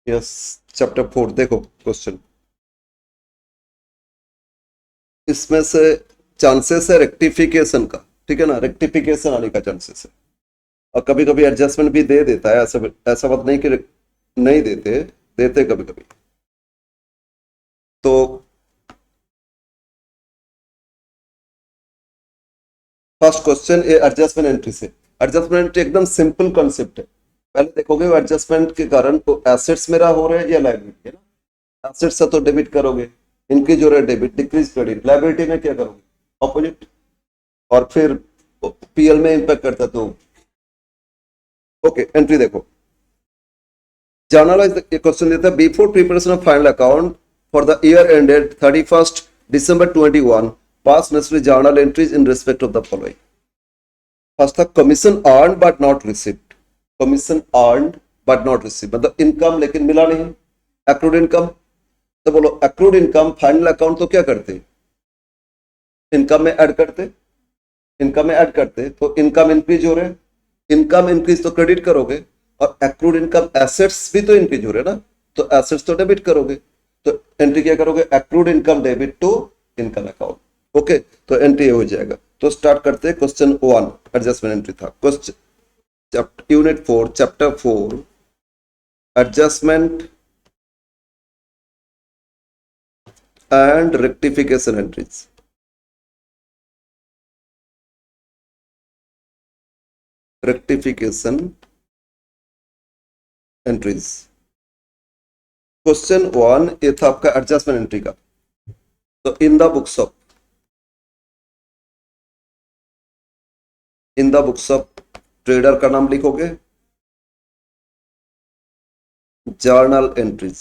Yes, chapter 4 देखो question. इसमें से चांसेस है रेक्टिफिकेशन का, ठीक है ना, रेक्टिफिकेशन आने का चांसेस है। और कभी कभी एडजस्टमेंट भी दे देता है, ऐसा ऐसा बात नहीं कि नहीं देते, देते कभी कभी। तो फर्स्ट क्वेश्चन ये एडजस्टमेंट एंट्री से। एडजस्टमेंट एंट्री एकदम सिंपल कॉन्सेप्ट है। पहले देखोगे वो एडजस्टमेंट के कारण तो एसेट्स मेरा हो रहा है या लायबिलिटी है ना। एसेट्स है तो डेबिट करोगे, इंक्रीज हो रहा है डेबिट, डिक्रीज क्रेडिट। लायबिलिटी में क्या करोगे, ऑपोजिट। और फिर पीएल में इंपैक्ट करता है तो ओके। एंट्री देखो, जर्नलाइज क्वेश्चन देता है before preparation of final account for the year ended 31st December 21 pass necessary journal entries in respect of the following. First था commission earn but not received. Commission earn but not received मतलब income लेकिन मिला नहीं। Accrued income, तो बोलो accrued income final account तो क्या करते, इनकम में ऐड करते, इनकम में ऐड करते तो इनकम इंक्रीज हो रहे हैं। इनकम इंक्रीज तो क्रेडिट करोगे, और एक्रूड इनकम एसेट्स भी तो इंक्रीज हो रहे हैं ना, तो एसेट्स तो डेबिट करोगे। तो एंट्री क्या करोगे, accrued income debit to income account. Okay, तो एंट्री हो जाएगा। तो स्टार्ट करते हैं क्वेश्चन 1, एडजस्टमेंट एंट्री था। Question unit 4 chapter 4 adjustment and rectification entries. Rectification entries. Question 1 ये था आपका एडजस्टमेंट एंट्री का। तो in the books of trader का नाम लिखोगे, जर्नल एंट्रीज।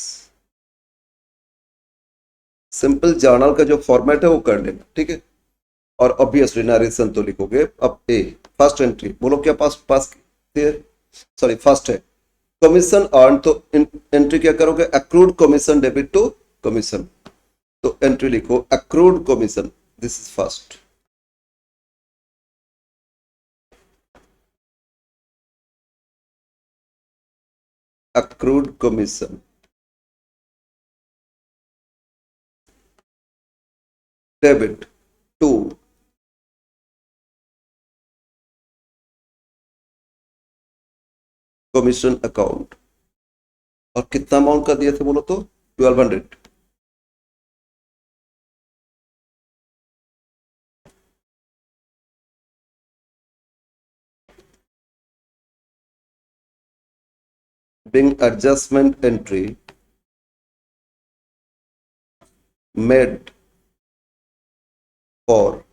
सिंपल जर्नल का जो फॉर्मेट है वो कर लेना, ठीक है। और ऑब्वियसली नरेशन तो लिखोगे। अब ए फर्स्ट एंट्री बोलो क्या पास पास सॉरी फर्स्ट है कमीशन अर्न, तो एंट्री क्या करोगे, accrued commission debit to commission. तो एंट्री लिखो accrued commission, this is first. accrued commission debit to commission account। और कितना अमाउंट का दिए थे बोलो तो 1200। being adjustment entry made for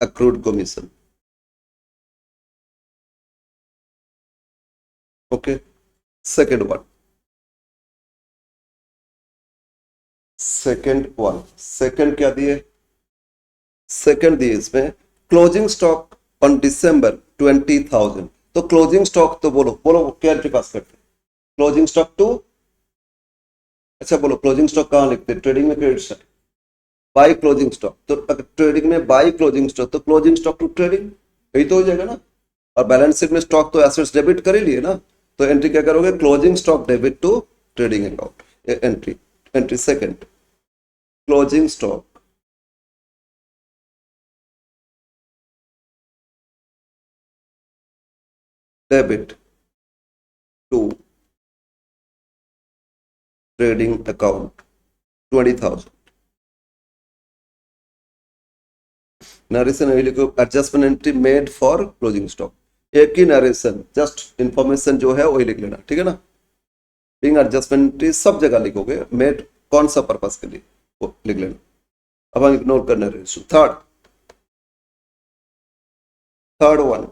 accrued commission। Okay, second one, second क्या दिए, सेकेंड दिए इसमें क्लोजिंग स्टॉक ऑन December 20,000। तो क्लोजिंग स्टॉक तो बोलो बोलो क्या एंट्री पास करते, क्लोजिंग स्टॉक टू, अच्छा बोलो क्लोजिंग स्टॉक कहां लिखते, ट्रेडिंग में credit stock by closing stock. तो ट्रेडिंग में बाय क्लोजिंग स्टॉक, तो क्लोजिंग स्टॉक टू ट्रेडिंग, यही तो हो जाएगा ना। और बैलेंस शीट में स्टॉक तो एसेट्स डेबिट कर ही लिए ना, तो एंट्री क्या करोगे, closing stock debit to trading account. Entry entry second closing stock debit to trading account 20,000। Narration लिखो adjustment entry made for closing stock. एक ही नरेशन, जस्ट इंफॉर्मेशन जो है वही लिख लेना, ठीक है ना। बिंग एडजस्टमेंट एंट्री सब जगह लिखोगे, मेड कौन सा पर्पस के लिए वो लिख लेना। अब हम इग्नोर करना ratio. Third one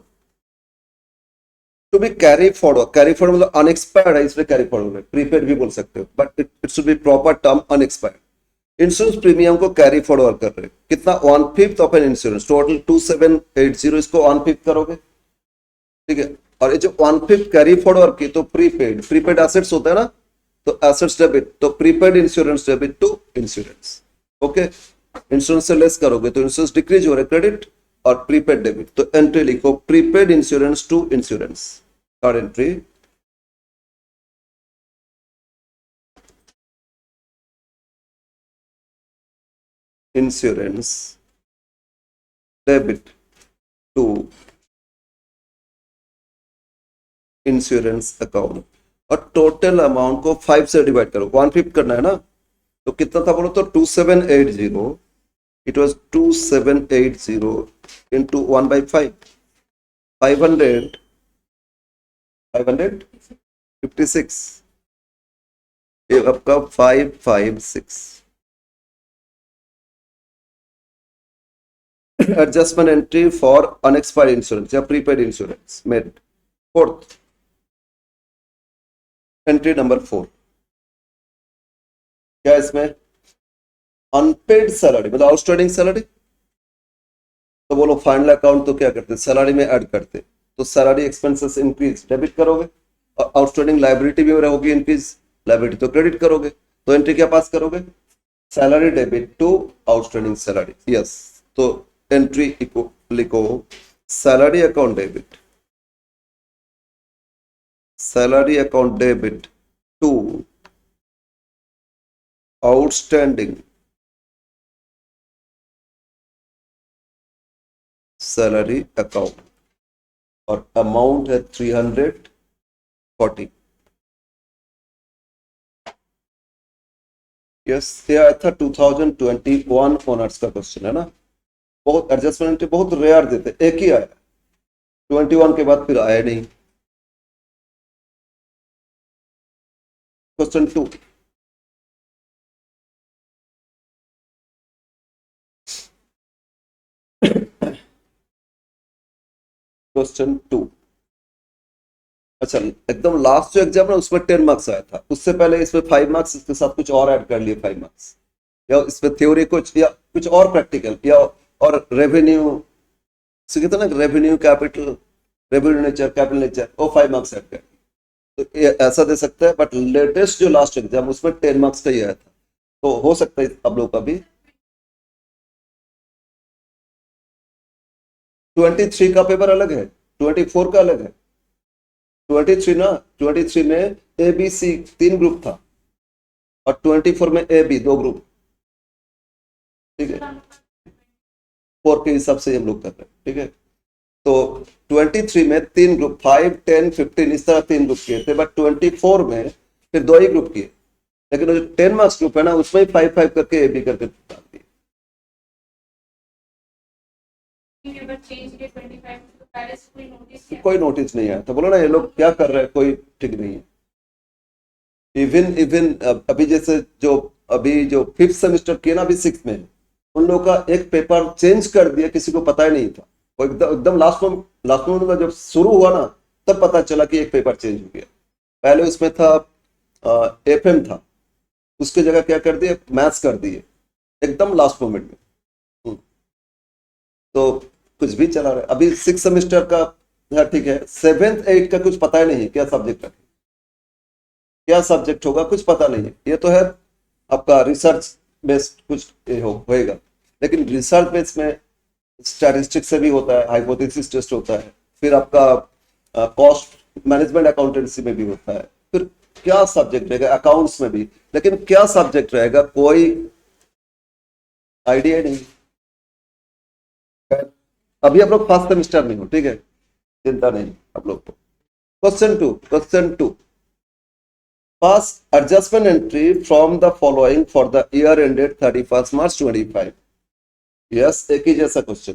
to be carry forward. Carry forward मतलब अनएक्सपायर्ड है, इसलिए कैरी फॉरवर्ड है, प्रीपेड भी बोल सकते हो, but it should be proper term unexpired. Insurance premium को कैरी फॉरवर्ड कर रहे, कितना 1/5 ऑफ एन इंश्योरेंस, टोटल 2780, इसको 1/5 करोगे, ठीक है। और ये जो 1/5 कैरी फॉरवर्ड की, तो प्रीपेड एसेट्स होता है ना, तो एसेट्स डेबिट, तो prepaid insurance debit to insurance. Okay, insurance से लेस करोगे तो इंश्योरेंस डिक्रीज हो रहा है, क्रेडिट, और प्रीपेड डेबिट। तो एंट्री लिखो prepaid insurance to insurance. Third entry insurance debit to insurance account और टोटल अमाउंट को 5 से डिवाइड करो, 1/5 करना है ना, तो कितना था बोलो तो 2780, इट वाज 2780 इंटू 1/5, 500 556, ये आपका 556। Adjustment entry for unexpired insurance या prepaid insurance made. Fourth entry number 4, क्या इसमें अनपेड सैलरी मतलब आउटस्टैंडिंग सैलरी, तो बोलो फाइनल अकाउंट तो क्या करते, सैलरी में ऐड करते, तो सैलरी एक्सपेंसेस इंक्रीज डेबिट करोगे और आउटस्टैंडिंग लाइबिलिटी भी होगी इंक्रीज, लाइबिलिटी तो क्रेडिट करोगे, तो एंट्री क्या पास करोगे, salary debit to outstanding salary, yes. तो एंट्री लिखो salary account debit, salary account debit to outstanding salary account और अमाउंट है 340। यस, ये आया था 2021 ऑनर्स का क्वेश्चन है ना, बहुत एडजस्टमेंट बहुत रेयर देते, एक ही आया 21 के बाद फिर आया नहीं। क्वेश्चन 2, क्वेश्चन 2, अच्छा एकदम लास्ट जो एग्जाम है उसमें 10 मार्क्स आया था, उससे पहले इसमें 5 मार्क्स इसके साथ कुछ और ऐड कर लिए 5 मार्क्स, या इसमें थ्योरी कुछ या कुछ और प्रैक्टिकल या और रेवेन्यू कहते ना, revenue capital, revenue nature capital nature, वो 5 मार्क्स ऐड कर, तो ये ऐसा दे सकता है, बट लेटेस्ट जो लास्ट एग्जाम उसमें 10 मार्क्स का ही आया था, तो हो सकता है आप लोग का भी 23 का पेपर अलग है, 24 का अलग है। 23 ना, 23 में ए बी सी 3 ग्रुप था और 24 में ए बी 2 ग्रुप, ठीक है, 4 के हिसाब से हम लोग कर रहे हैं, ठीक है। तो 23 में 3 ग्रुप 5, 10, 15 इस तरह 3 ग्रुप किए थे, बट 24 में फिर 2 ही ग्रुप किए, लेकिन जो 10 मार्क्स ग्रुप है ना उसमें ही 5-5 करके ए बी करके डाल दिए। कोई नोटिस नहीं आया था, बोलो ना ये लोग क्या कर रहे हैं, कोई ठीक नहीं है। इवन इवन अभी जैसे जो अभी जो 5th सेमेस्टर किए ना, अभी 6th में उन लोगों का एक पेपर चेंज कर दिया, किसी को पता ही नहीं था, वो एकदम एकदम लास्ट में जब शुरू हुआ ना तब पता चला कि एक पेपर चेंज हो गया। पहले उसमें था एफएम था, उसकी जगह क्या कर दिए, मैथ्स कर दिए एकदम लास्ट मोमेंट में। हम्म, तो कुछ भी चला रहा है। अभी 6th सेमेस्टर का ठीक है, 7th 8th का कुछ पता ही नहीं है क्या सब्जेक्ट रखे, क्या सब्जेक्ट होगा कुछ पता नहीं है। ये तो है आपका रिसर्च बेस्ड कुछ होएगा, लेकिन रिसर्च बेस्ड में स्टैटिस्टिक्स से भी होता है, हाइपोथेसिस टेस्ट होता है, फिर आपका कॉस्ट मैनेजमेंट अकाउंटेंसी में भी होता है, फिर क्या सब्जेक्ट रहेगा अकाउंट्स में भी, लेकिन क्या सब्जेक्ट रहेगा कोई आइडिया नहीं। अभी आप लोग फर्स्ट सेमेस्टर में हो, ठीक है, चिंता नहीं आप लोग को। Question two, pass adjustment entry from the following for the year ended 31st March 25। Yes, एक ही जैसा क्वेश्चन,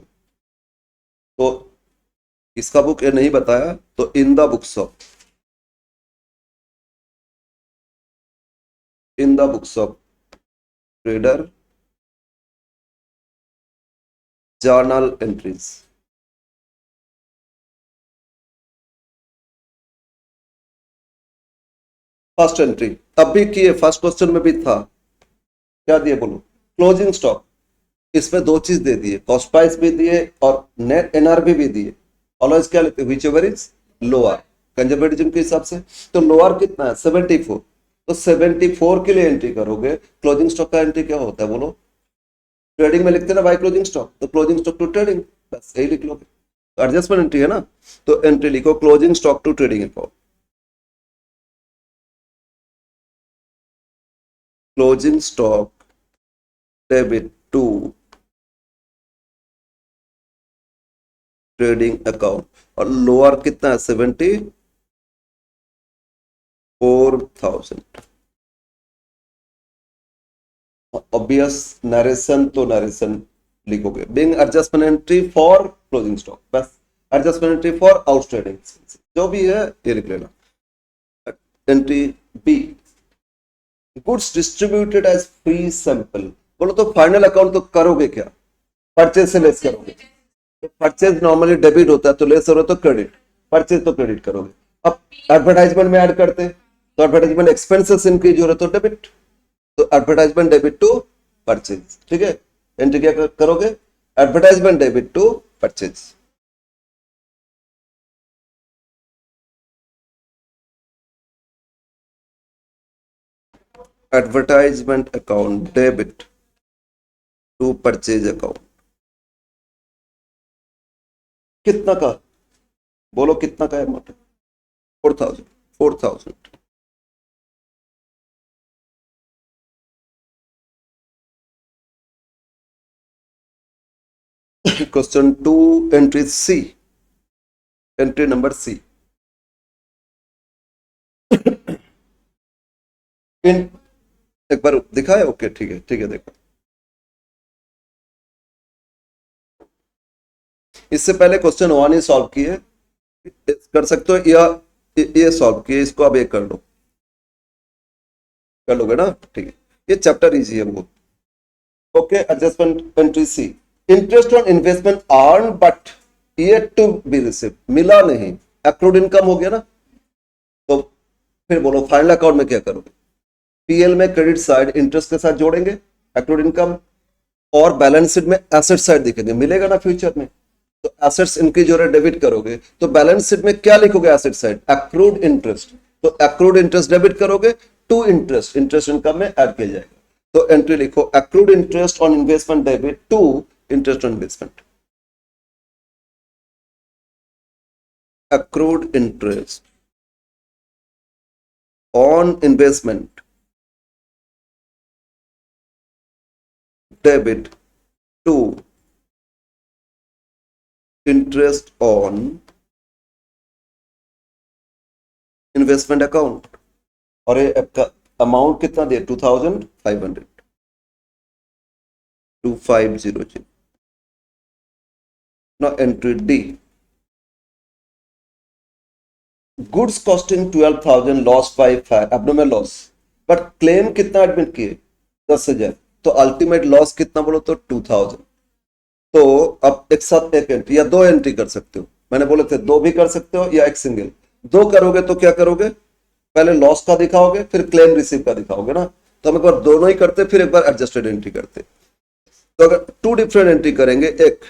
तो इसका बुक ये नहीं बताया, तो in the books of trader journal entries. First entry अब भी किए, फर्स्ट क्वेश्चन में भी था, क्या दिए बोलो, क्लोजिंग स्टॉक, इसमें 2 चीज दे दिए, कॉस्ट प्राइस भी दिए और नेट एनआरबी भी दिए। ऑलवेज क्या लेते, which ever is lower conservatism के हिसाब से, तो लोअर कितना है 74, तो 74 के लिए एंट्री करोगे। क्लोजिंग स्टॉक का एंट्री क्या होता है बोलो, ट्रेडिंग में लिखते ना बाय क्लोजिंग स्टॉक, तो क्लोजिंग स्टॉक टू ट्रेडिंग, बस यही लिख लोगे। एडजस्टमेंट एंट्री है ना, तो एंट्री लिखो closing stock to trading account, closing stock debit to trading account, और लोअर कितना है 74,000। ऑब्वियस नरेशन तो नरेशन लिखोगे, being adjustment entry for closing stock, बस एडजस्टमेंट एंट्री फॉर आउटस्टैंडिंग जो भी है ये लिख लेना। Entry B, goods distributed as free sample, बोलो तो फाइनल अकाउंट तो करोगे क्या, परचेज से लेस करोगे, तो परचेज नॉर्मली डेबिट होता है तो लेस हो रहा तो क्रेडिट, परचेज तो क्रेडिट करोगे। अब एडवर्टाइजमेंट में ऐड करते हैं तो एडवर्टाइजमेंट एक्सपेंसेस इंक्रीज हो रहा तो डेबिट, तो एडवर्टाइजमेंट डेबिट टू परचेज, ठीक है। एंट्री क्या करोगे, advertisement debit to purchase. Advertisement account debit to purchase account, कितना का, बोलो कितना का amount, 4,000, 4,000। Question 2, entry C, entry number C, इन एक बार दिखाए, ओके ठीक है, ठीक है, देखो इससे पहले क्वेश्चन 1 ही सॉल्व किए, कर सकते हो, या ये सॉल्व किए, इसको अब एक कर लो, कर लोगे ना, ठीक है, ये चैप्टर इजी है वो। Okay, adjustment entry C, interest on investment earn but yet to be receive, मिला नहीं, अक्रूड इनकम हो गया ना, तो फिर बोलो फाइनल अकाउंट में क्या करोगे, पीएल में क्रेडिट साइड इंटरेस्ट के साथ जोड़ेंगे अक्रूड इनकम, और बैलेंस शीट में एसेट साइड दिखेंगे, मिलेगा ना फ्यूचर में, तो एसेट्स इनकी जो है डेबिट करोगे, तो बैलेंस शीट में क्या लिखोगे, एसेट साइड अक्रूड इंटरेस्ट, तो अक्रूड इंटरेस्ट डेबिट करोगे टू इंटरेस्ट, इंटरेस्ट इनकम में ऐड किया जाएगा, तो एंट्री लिखो accrued interest on investment debit to interest on investment, accrued interest on investment debit to interest on investment account, और ये amount कितना दिया 2,500, 2,500। Now entry D, goods costing 12,000 loss by fire, abnormal loss, but claim कितना admit किए 10,000, तो ultimate loss कितना बोलो तो 2,000, तो अब एक साथ एक एंट्री या दो एंट्री कर सकते हो, मैंने बोले थे दो भी कर सकते हो या एक सिंगल, दो करोगे तो क्या करोगे, पहले लॉस का दिखाओगे फिर क्लेम रिसीव का दिखाओगे ना, तो हम एक बार दोनों ही करते फिर एक बार एडजस्टेड एंट्री करते, तो अगर टू डिफरेंट एंट्री करेंगे, एक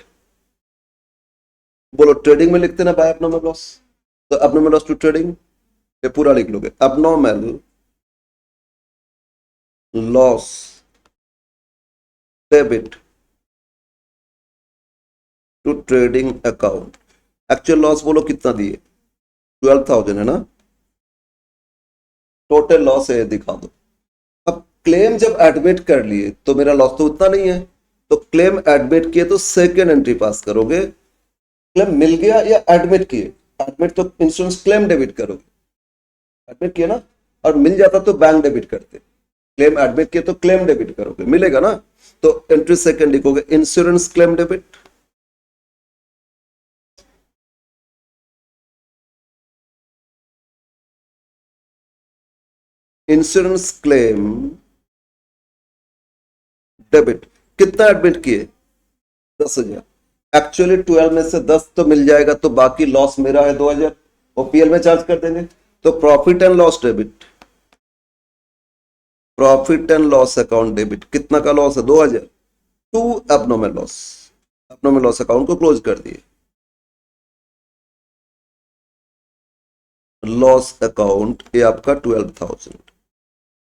बोलो ट्रेडिंग में लिखते ना बाय एब्नॉर्मल लॉस, तो एब्नॉर्मल लॉस टू ट्रेडिंग ये पूरा लिख लोगे, abnormal loss debit to trading account, actual loss बोलो कितना दिए 12,000 है ना, टोटल लॉस है दिखा दो। अब क्लेम जब एडमिट कर लिए तो मेरा लॉस तो उतना नहीं है, तो क्लेम एडमिट किए तो सेकेंड एंट्री पास करोगे, क्लेम मिल गया या एडमिट किए, एडमिट तो इंश्योरेंस क्लेम डेबिट करोगे, एडमिट किया ना, और मिल जाता तो बैंक डेबिट करते, क्लेम एडमिट किए तो क्लेम डेबिट करोगे, मिलेगा ना, तो एंट्री सेकेंड लिखोगे insurance claim debit, insurance claim debit, कितना एडमिट किए 10,000, एक्चुअली 12 में से 10 तो मिल जाएगा, तो बाकी लॉस मेरा है 2,000, ओपीएल में चार्ज कर देंगे, तो profit and loss debit, profit and loss account debit, कितना का लॉस है 2,000, to abnormal loss, abnormal loss account को क्लोज कर दिए, लॉस अकाउंट ये आपका 12,000,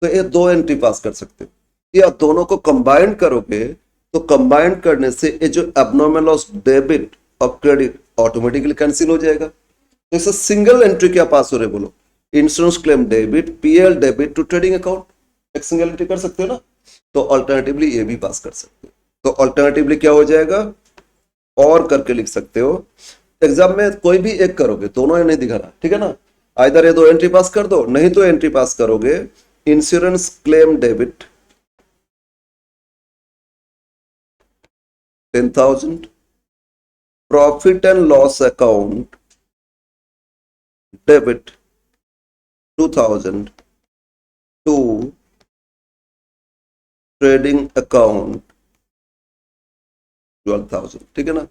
तो ये दो एंट्री पास कर सकते हो, या दोनों को कंबाइंड करोगे, तो कंबाइंड करने से ये जो एब्नॉर्मल लॉस डेबिट और क्रेडिट ऑटोमेटिकली कैंसिल हो जाएगा, तो इसे सिंगल एंट्री क्या पास हो रहे बोलो, insurance claim debit PL debit to trading account, एक सिंगल एंट्री कर सकते हो ना, तो ऑल्टरनेटिवली ये भी पास कर सकते हो, तो ऑल्टरनेटिवली क्या हो जाएगा, और करके लिख सकते हो एग्जाम में कोई भी एक करोगे, दोनों ये नहीं दिखाना, ठीक है ना। आइदर ये दो एंट्री पास कर दो, नहीं तो एंट्री पास करोगे insurance claim debit 10,000, profit and loss account debit 2,000 to trading account 12,000, ठीक है ना।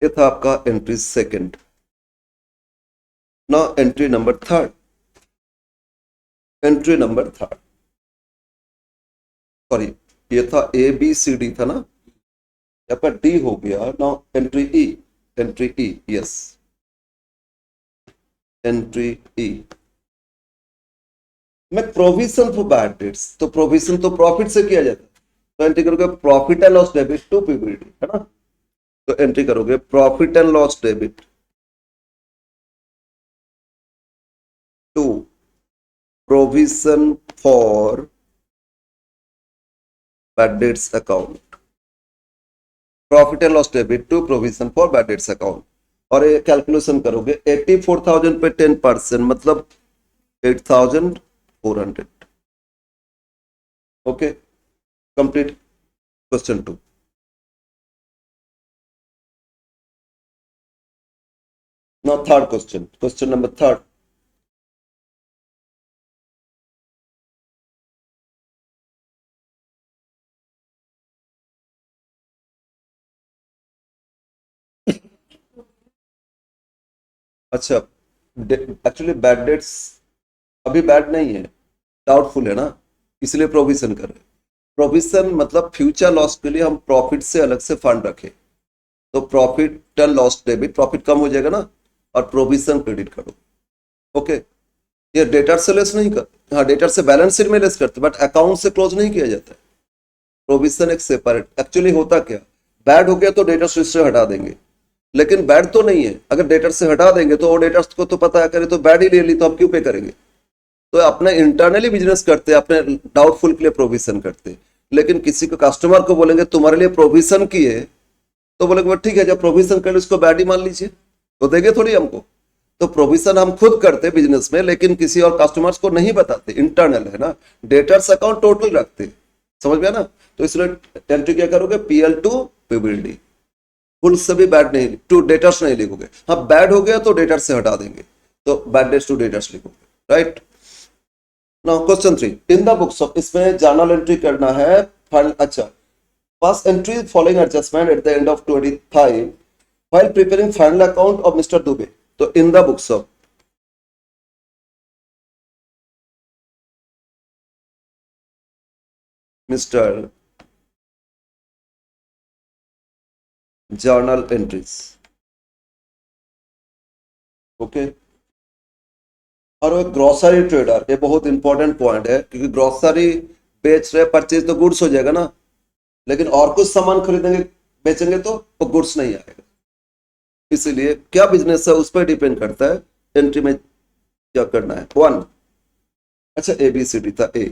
ये था आपका entry second. Now entry number third, entry number third, sorry ये था ए बी सी डी था ना, यहाँ पर डी हो गया। Now entry E, entry E, yes entry E में प्रोविजन फॉर बैड डेट्स। तो प्रोविजन तो प्रॉफिट से किया जाता है, तो एंट्री करोगे profit and loss debit to PBD, है ना। तो एंट्री करोगे profit and loss debit to provision for bad debts account, profit and loss debit to provision for bad debts account. और ये कैलकुलेशन करोगे 84,000 पे 10%, मतलब 8,400। Okay, complete. Question 2। Now third question, question number third. अच्छा, actually bad debts अभी bad नहीं है, doubtful है ना, इसलिए प्रोविजन कर रहे हैं। प्रोविजन मतलब फ्यूचर लॉस के लिए हम प्रॉफिट से अलग से फंड रखें, तो profit and loss debit, profit कम हो जाएगा ना, और प्रोविजन क्रेडिट करो। ओके, ये डेटर से लेस नहीं कर, हाँ डेटर से बैलेंस शीट में लेस करते, बट अकाउंट से क्लोज नहीं किया जाता है। प्रोविजन एक सेपरेट। एक्चुअली होता क्या, बैड हो गया तो डेटर शीट से हटा देंगे, लेकिन बैड तो नहीं है, अगर डेटर से हटा देंगे तो वो डेटर्स को तो पता है, करे तो बैड ही ले ली तो आप क्यों पे करेंगे। तो अपने इंटरनली बिजनेस करते, अपने डाउटफुल के लिए प्रोविजन करते। लेकिन किसी को कस्टमर को बोलेंगे तुम्हारे लिए प्रोविजन किए, तो बोलेंगे ठीक है, जब प्रोविजन कर उसको बैड ही मान लीजिए, तो देंगे थोड़ी हमको। तो प्रोविजन हम खुद करते बिजनेस में, लेकिन किसी और कस्टमर्स को नहीं बताते, इंटरनल है ना। डेटर्स अकाउंट टोटल रखते, समझ में ना। तो इसलिए एंट्री क्या करोगे, पीएल टू पीबीडी, फुल से भी बैड नहीं, टू डेटर्स नहीं लिखोगे। हाँ बैड हो गया तो डेटर्स से हटा देंगे, तो बैड डेट्स टू डेटर्स लिखोगे, right. Now question 3, in the books of, इसमें जर्नल एंट्री करना है। अच्छा, pass entry following adjustment at the end of 25 while preparing final account of mister Dubey. तो in the books of mister journal entries, okay. और वो grocery trader, ये बहुत important point है, क्योंकि ग्रोसरी बेच रहे, परचेज तो गुड्स हो जाएगा ना, लेकिन और कुछ सामान खरीदेंगे बेचेंगे तो वो गुड्स नहीं आएगा। इसीलिए क्या बिजनेस है उस पर डिपेंड करता है एंट्री में क्या करना है। 1, अच्छा ABCD था, ए।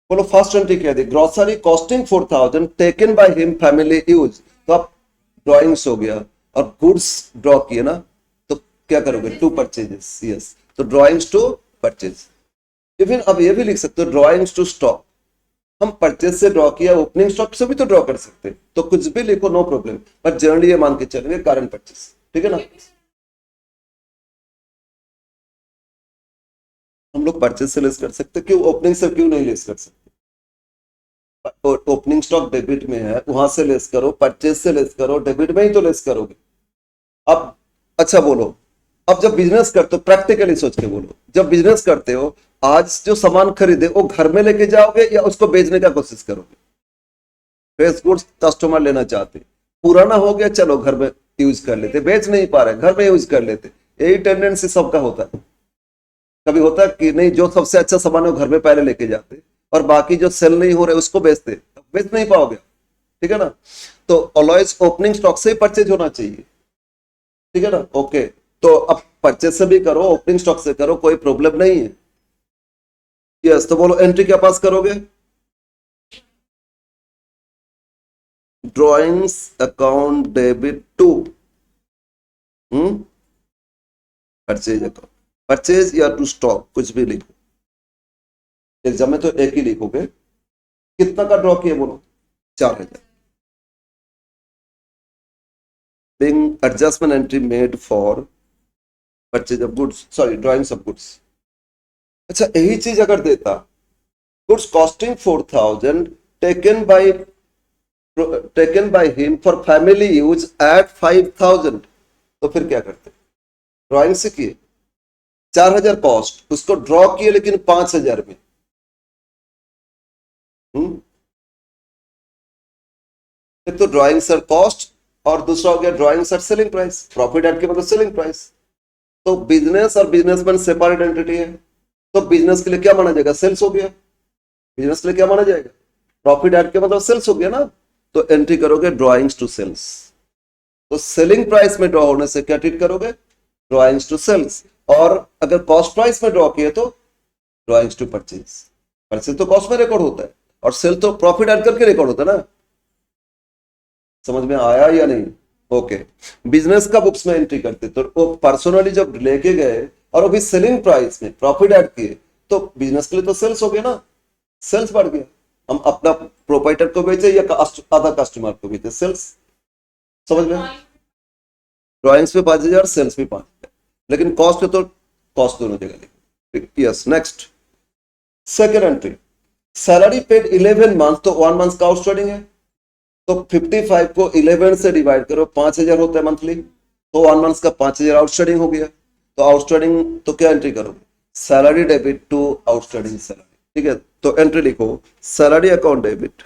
बोलो फर्स्ट एंट्री क्या दी, grocery costing 4,000 taken by him family use. तो आप ड्रॉइंग्स हो गया और गुड्स ड्रॉ किए ना, तो क्या करोगे, टू परचेजेस, यस। तो ड्रॉइंग्स टू परचेज। इवन अब ये भी लिख सकते हो ड्रॉइंग्स टू स्टॉक, हम परचेज से ड्रॉ किया, ओपनिंग स्टॉक से भी तो ड्रॉ कर सकते हैं, तो कुछ भी लिखो, नो प्रॉब्लम, बट जनरली ये मान के चलेंगे करंट परचेज, ठीक है ना। हम लोग परचेज से लेस कर सकते, क्यों ओपनिंग से क्यों नहीं लेस कर सकते। ओपनिंग स्टॉक डेबिट में है, वहां से लेस करो, परचेज से लेस करो, डेबिट में ही तो लेस करोगे। अब अच्छा बोलो, अब जब बिजनेस करते हो प्रैक्टिकली सोच के बोलो, जब बिजनेस करते हो आज जो सामान खरीदे वो घर में लेके जाओगे या उसको बेचने का कोशिश करोगे। फ्रेश गुड्स कस्टमर लेना चाहते, पुराना हो गया चलो घर में यूज कर लेते, बेच नहीं पा रहे घर में यूज कर लेते, यही टेंडेंसी सबका होता है। कभी होता है कि नहीं, जो सबसे अच्छा सामान है वो घर में पहले लेके जाते, और बाकी जो सेल नहीं हो रहे उसको बेचते, बेच नहीं पाओगे, ठीक है ना। तो ऑलवेज ओपनिंग स्टॉक से ही परचेज होना चाहिए, ठीक है ना। ओके, तो अब परचेज से भी करो, ओपनिंग स्टॉक से करो, कोई प्रॉब्लम नहीं है। यस, तो बोलो एंट्री क्या पास करोगे, drawings account debit to purchase account, purchase या टू स्टॉक, कुछ भी लिखो, एग्जाम में तो एक ही लिखोगे। कितना का ड्रॉ किया बोलो? 4000। being adjustment entry made for purchase of goods, sorry, drawings of goods। अच्छा, यही चीज अगर देता, goods costing 4000 taken by him for family use at 5000, तो फिर क्या करते? ड्राइंग से किए 4000 कॉस्ट, उसको ड्रॉ किए लेकिन 5000 में। एक तो ड्राइंग सर कॉस्ट और दूसरा हो गया drawing sir selling price. Profit at के मतलब सेलिंग प्राइस। तो बिजनेस और बिजनेसमैन सेपरेट एंटिटी है, तो बिजनेस के लिए क्या माना जाएगा? सेल्स हो गया। बिजनेस के लिए क्या माना जाएगा? प्रॉफिट एट के मतलब सेल्स हो गया ना, तो एंट्री करोगे ड्राइंग्स टू सेल्स। तो सेलिंग प्राइस में ड्रॉ होने से क्या ट्रीट करोगे? Drawings to sales. और अगर कॉस्ट प्राइस में ड्रॉ किए तो ड्राइंग्स टू परचेज। परचेज तो कॉस्ट में रिकॉर्ड होता है और सेल तो प्रॉफिट ऐड करके रिकॉर्ड होता है ना। समझ में आया या नहीं? ओके। बिजनेस का बुक्स में एंट्री करते तो वो पर्सनली जब लेके गए और अभी सेलिंग प्राइस में प्रॉफिट ऐड किए तो बिजनेस के लिए तो सेल्स हो गया ना, सेल्स बढ़ गया। हम अपना प्रोपाइटर को बेचे या अदर कस्टमर को बेचे, सेल्स। समझ में? ड्राइंग्स पे 5000, सेल्स पे 5000, लेकिन कॉस्ट पे तो कॉस्ट दोनों जगह लिखो। Yes, next second entry, salary paid 11 month, तो 1 मंथ का आउटस्टैंडिंग है, तो 55 को 11 से डिवाइड करो, 5000 होता है मंथली, तो 1 मंथ का 5000 आउटस्टैंडिंग हो गया। तो आउटस्टैंडिंग तो क्या एंट्री करोगे? Salary debit to outstanding salary. ठीक है, तो एंट्री लिखो salary account debit,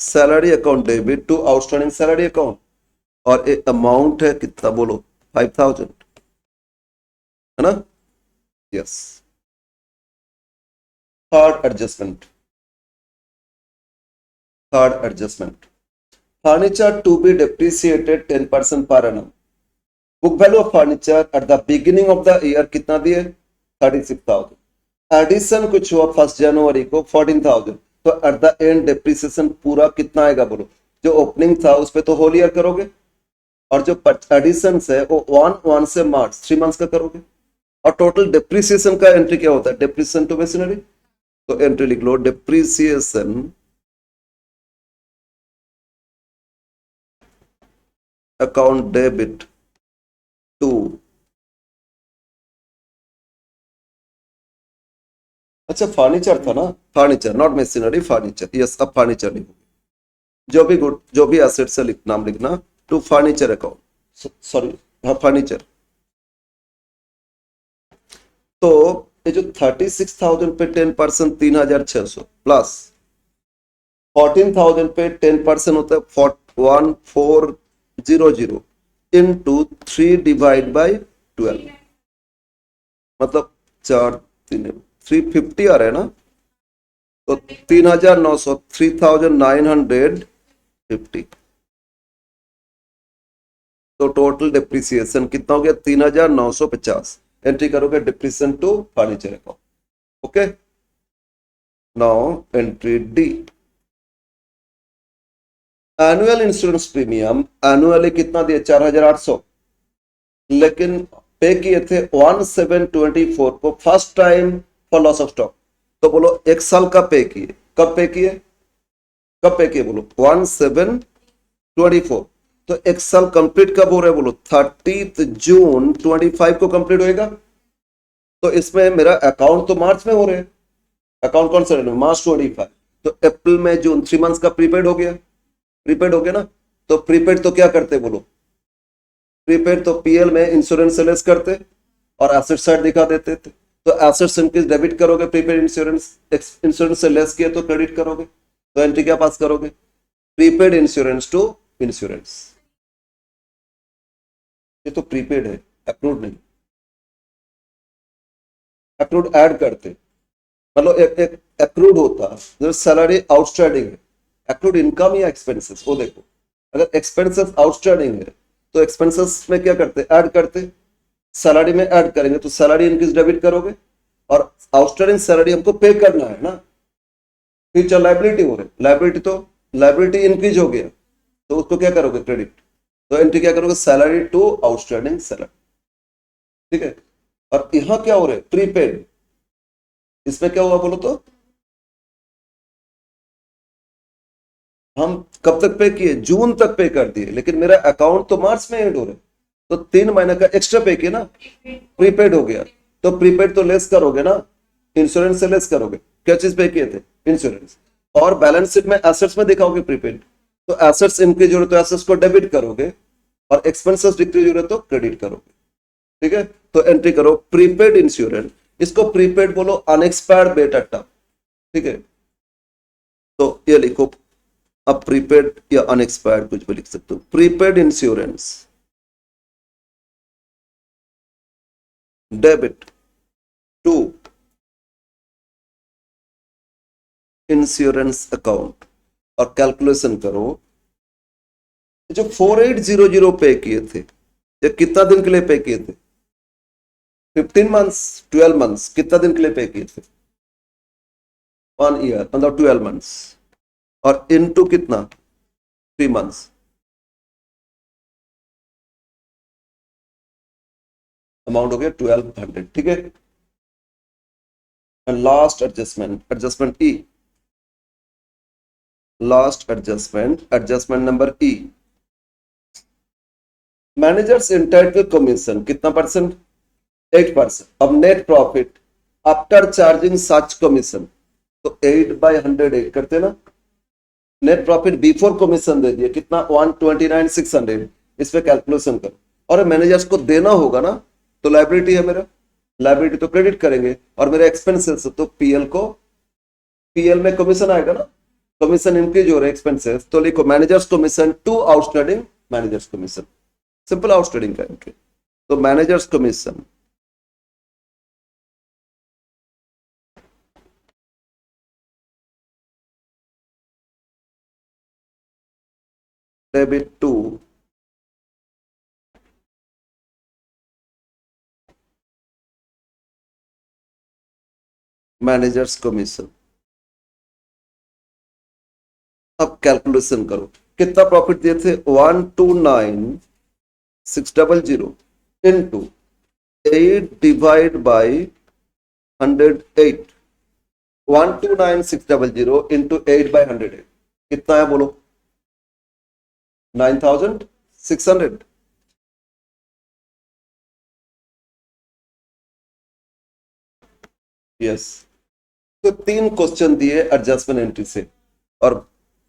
salary account debit to outstanding salary account, और एक अमाउंट है कितना बोलो? 5000, है ना? Yes. Third adjustment, third adjustment, furniture to be depreciated 10% per annum. Book value of furniture at the beginning of the year कितना दिए? 36,000। Addition कुछ हुआ 1 जनवरी को 14,000, तो एट द एंड डेप्रिसिएशन पूरा कितना आएगा बोलो? जो ओपनिंग था उस पे तो होल ईयर करोगे, और जो एडिशन है वो 1 से मार्च 3 मंथ्स का करोगे। और टोटल डेप्रिसिएशन का एंट्री क्या होता है? डेप्रिसिएशन टू मशीनरी, तो एंट्री लिख लो डेप्रिसिएशन अकाउंट डेबिट टू, अच्छा फर्नीचर था ना, furniture not machinery, furniture. Yes, अब फर्नीचर लिखो, जो भी गुड, जो भी एसेट से नाम लिखना, टू फर्नीचर अकाउंट, सॉरी, हाँ फर्नीचर। तो ये जो 36,000 पे 10% 3,600 प्लस 14,000 पे 10% होता है 1400 इंटू 3 डिवाइड बाई 12, मतलब 350 आ रहा है ना, तो 3,900, 3,950, तो टोटल डिप्रिसिएशन कितना हो गया? 3,950। एंट्री करोगे depreciation to furniture account. Okay, now entry D, annual insurance premium annually कितना दिया? 4,800, लेकिन पे किए थे 1724 को first time for loss of stock, तो बोलो 1 साल का पे किए, कब पे किए? कब पे किए बोलो? 1724, तो 1 साल कंप्लीट कब हो रहा है बोलो? 30 जून 25 को कंप्लीट होएगा। तो इसमें मेरा अकाउंट तो मार्च में हो रहा है, अकाउंट कौन सा? मार्च 25, तो अप्रैल में जून 3 मंथ्स का प्रीपेड हो गया, प्रीपेड हो गया ना। तो प्रीपेड तो क्या करते बोलो? प्रीपेड तो पीएल में इंश्योरेंस से लेस करते और एसेट साइड दिखा देते थे, तो एसेट्स इनके डेबिट करोगे, प्रीपेड इंश्योरेंस, इंश्योरेंस से लेस किया तो क्रेडिट करोगे, तो एंट्री क्या पास करोगे? Prepaid insurance to insurance. ये तो प्रीपेड है, अप्रूव्ड नहीं। अप्रूव्ड ऐड करते, मतलब एक अप्रूव्ड होता जो सैलरी आउटस्टैंडिंग है, अप्रूव्ड इनकम या एक्सपेंसेस, वो देखो। अगर एक्सपेंसेस आउटस्टैंडिंग है तो एक्सपेंसेस में क्या करते? ऐड करते। सैलरी में ऐड करेंगे तो सैलरी इंक्रीज डेबिट करोगे, और आउटस्टैंडिंग सैलरी हमको पे करना है ना, फ्यूचर लाइबिलिटी हो रही, लाइबिलिटी तो लाइबिलिटी इंक्रीज हो गया तो उसको क्या करोगे, क्रेडिट। तो एंट्री क्या करोगे, सैलरी टू आउटस्टैंडिंग सैलरी, ठीक है। और यहां क्या हो रहा है, प्रीपेड, इसमें क्या हुआ बोलो तो, हम कब तक पे किए, जून तक पे कर दिए, लेकिन मेरा अकाउंट तो मार्च में एंड हो रहा है, तो 3 महीने का एक्स्ट्रा पे किया ना, प्रीपेड हो गया। तो प्रीपेड तो लेस करोगे ना, इंश्योरेंस से लेस करोगे, क्या चीज पे किए थे, इंश्योरेंस। और बैलेंस शीट में एसेट्स में दिखाओगे प्रीपेड, तो एसेट्स इंक्रीज हो रहे तो एसेट्स को डेबिट करोगे, और एक्सपेंसेस डिक्रीज हो रहे तो क्रेडिट करोगे, ठीक है। तो एंट्री करो प्रीपेड इंश्योरेंस, इसको प्रीपेड बोलो, अनएक्सपायर्ड बेटा टर्म, ठीक है। तो ये लिखो, अब प्रीपेड या अनएक्सपायर्ड कुछ भी लिख सकते हो, prepaid insurance debit to insurance account, और कैलकुलेशन करो, जो 4800 पे किए थे, ये कितना दिन के लिए पे किए थे, 15 मंथ्स, 12 मंथ्स, कितना दिन के लिए पे किए थे, 1 ईयर, मतलब 12 मंथ्स, और इनटू कितना, 3 मंथ्स, अमाउंट हो गया 1200, ठीक है। And last adjustment, adjustment E, last adjustment, adjustment number E, managers entitle commission कितना परसेंट, 8%। अब net profit after charging such commission, तो 8/108 करते ना, नेट प्रॉफिट बिफोर कमीशन दे दिए कितना, 129,600, इस पे कैलकुलेशन करो। और मैनेजर्स को देना होगा ना, तो लाइबिलिटी है मेरा, लाइबिलिटी तो क्रेडिट करेंगे, और मेरे एक्सपेंसेस तो पीएल को, पीएल में कमीशन आएगा ना, कमीशन इंक्रीज हो रहे एक्सपेंसेस, तो लिखो managers commission to outstanding managers commission, simple outstanding का एंट्री। तो managers commission debit to managers commission. अब कैलकुलेशन करो, कितना प्रॉफिट दिए थे, 129,600 इनटू 8 डिवाइड बाई 108, 129,600 इंटू 8/108 कितना है बोलो, 9,600। यस, तो 3 क्वेश्चन दिए एडजस्टमेंट एंट्री से, और